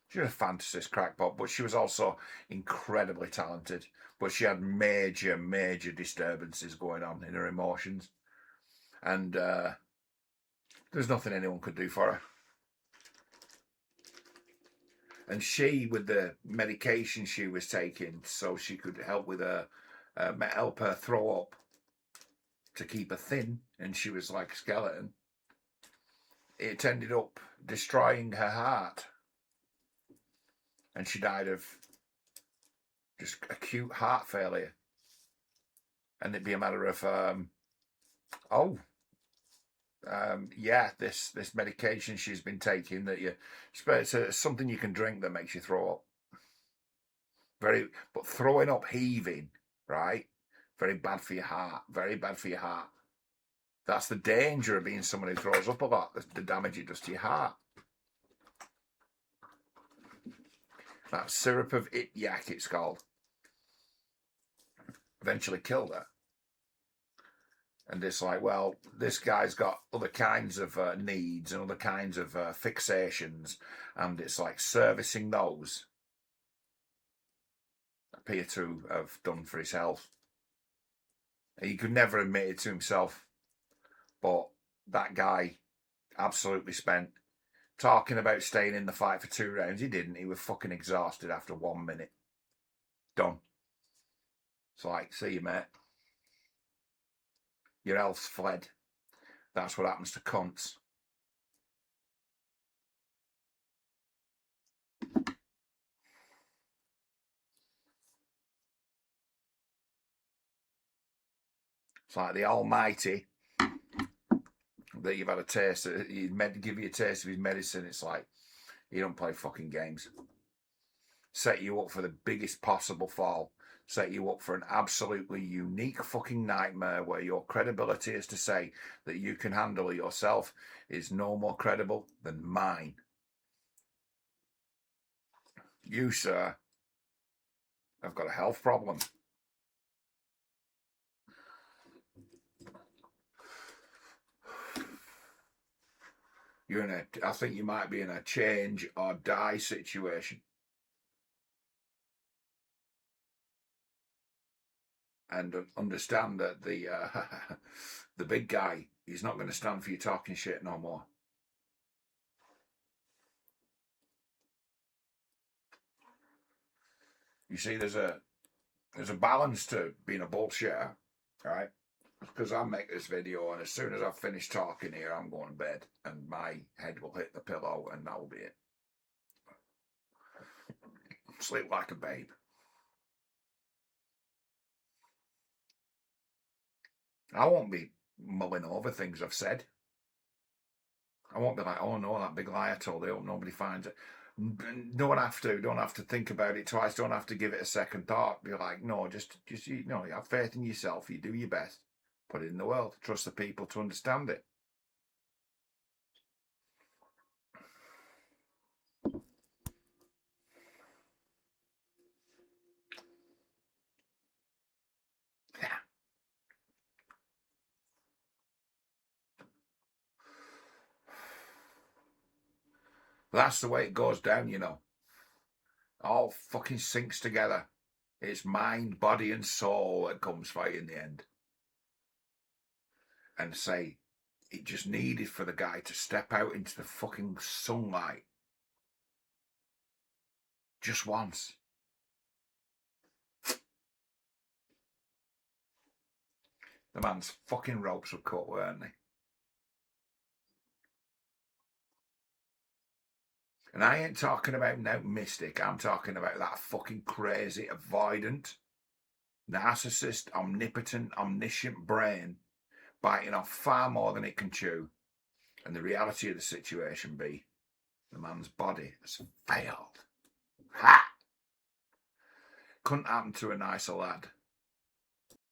She was a fantasist crackpot, but she was also incredibly talented. But she had major, major disturbances going on in her emotions. And there's nothing anyone could do for her. And she, with the medication she was taking, so she could help with help her throw up to keep her thin, and she was like a skeleton, it ended up destroying her heart. And she died of just acute heart failure. And it'd be a matter of, this medication she's been taking that it's something you can drink that makes you throw up. But throwing up, heaving, right? Very bad for your heart. Very bad for your heart. That's the danger of being someone who throws up a lot. The damage it does to your heart. That syrup of yak, it's called, eventually killed her. And it's like, well, this guy's got other kinds of needs and other kinds of fixations, and it's like servicing those appear to have done for his health. He could never admit it to himself, but that guy absolutely spent talking about staying in the fight for 2 rounds. He didn't. He was fucking exhausted after 1 minute. Done. It's like, see you, mate. Your health's fled. That's what happens to cunts. It's like the Almighty that you've had a taste. He'd give you a taste of his medicine. It's like, he don't play fucking games. Set you up for the biggest possible fall. Set you up for an absolutely unique fucking nightmare where your credibility is to say that you can handle it yourself is no more credible than mine. You, sir, have got a health problem. I think you might be in a change or die situation. And understand that the big guy, he's not going to stand for you talking shit no more. You see, there's a balance to being a bullshitter, right? Because I make this video, and as soon as I finish talking here, I'm going to bed, and my head will hit the pillow, and that will be it. Sleep like a babe. I won't be mulling over things I've said. I won't be like, oh no, that big lie I told. I hope nobody finds it. Don't have to think about it twice. Don't have to give it a second thought. Be like, no, just you know, you have faith in yourself. You do your best. Put it in the world. Trust the people to understand it. Yeah. That's the way it goes down, you know. All fucking sinks together. It's mind, body, and soul that comes fight in the end. And say, it just needed for the guy to step out into the fucking sunlight just once. The man's fucking ropes were cut, weren't they? And I ain't talking about no mystic. I'm talking about that fucking crazy, avoidant, narcissist, omnipotent, omniscient brain biting off far more than it can chew. And the reality of the situation be the man's body has failed. Ha! Couldn't happen to a nicer lad.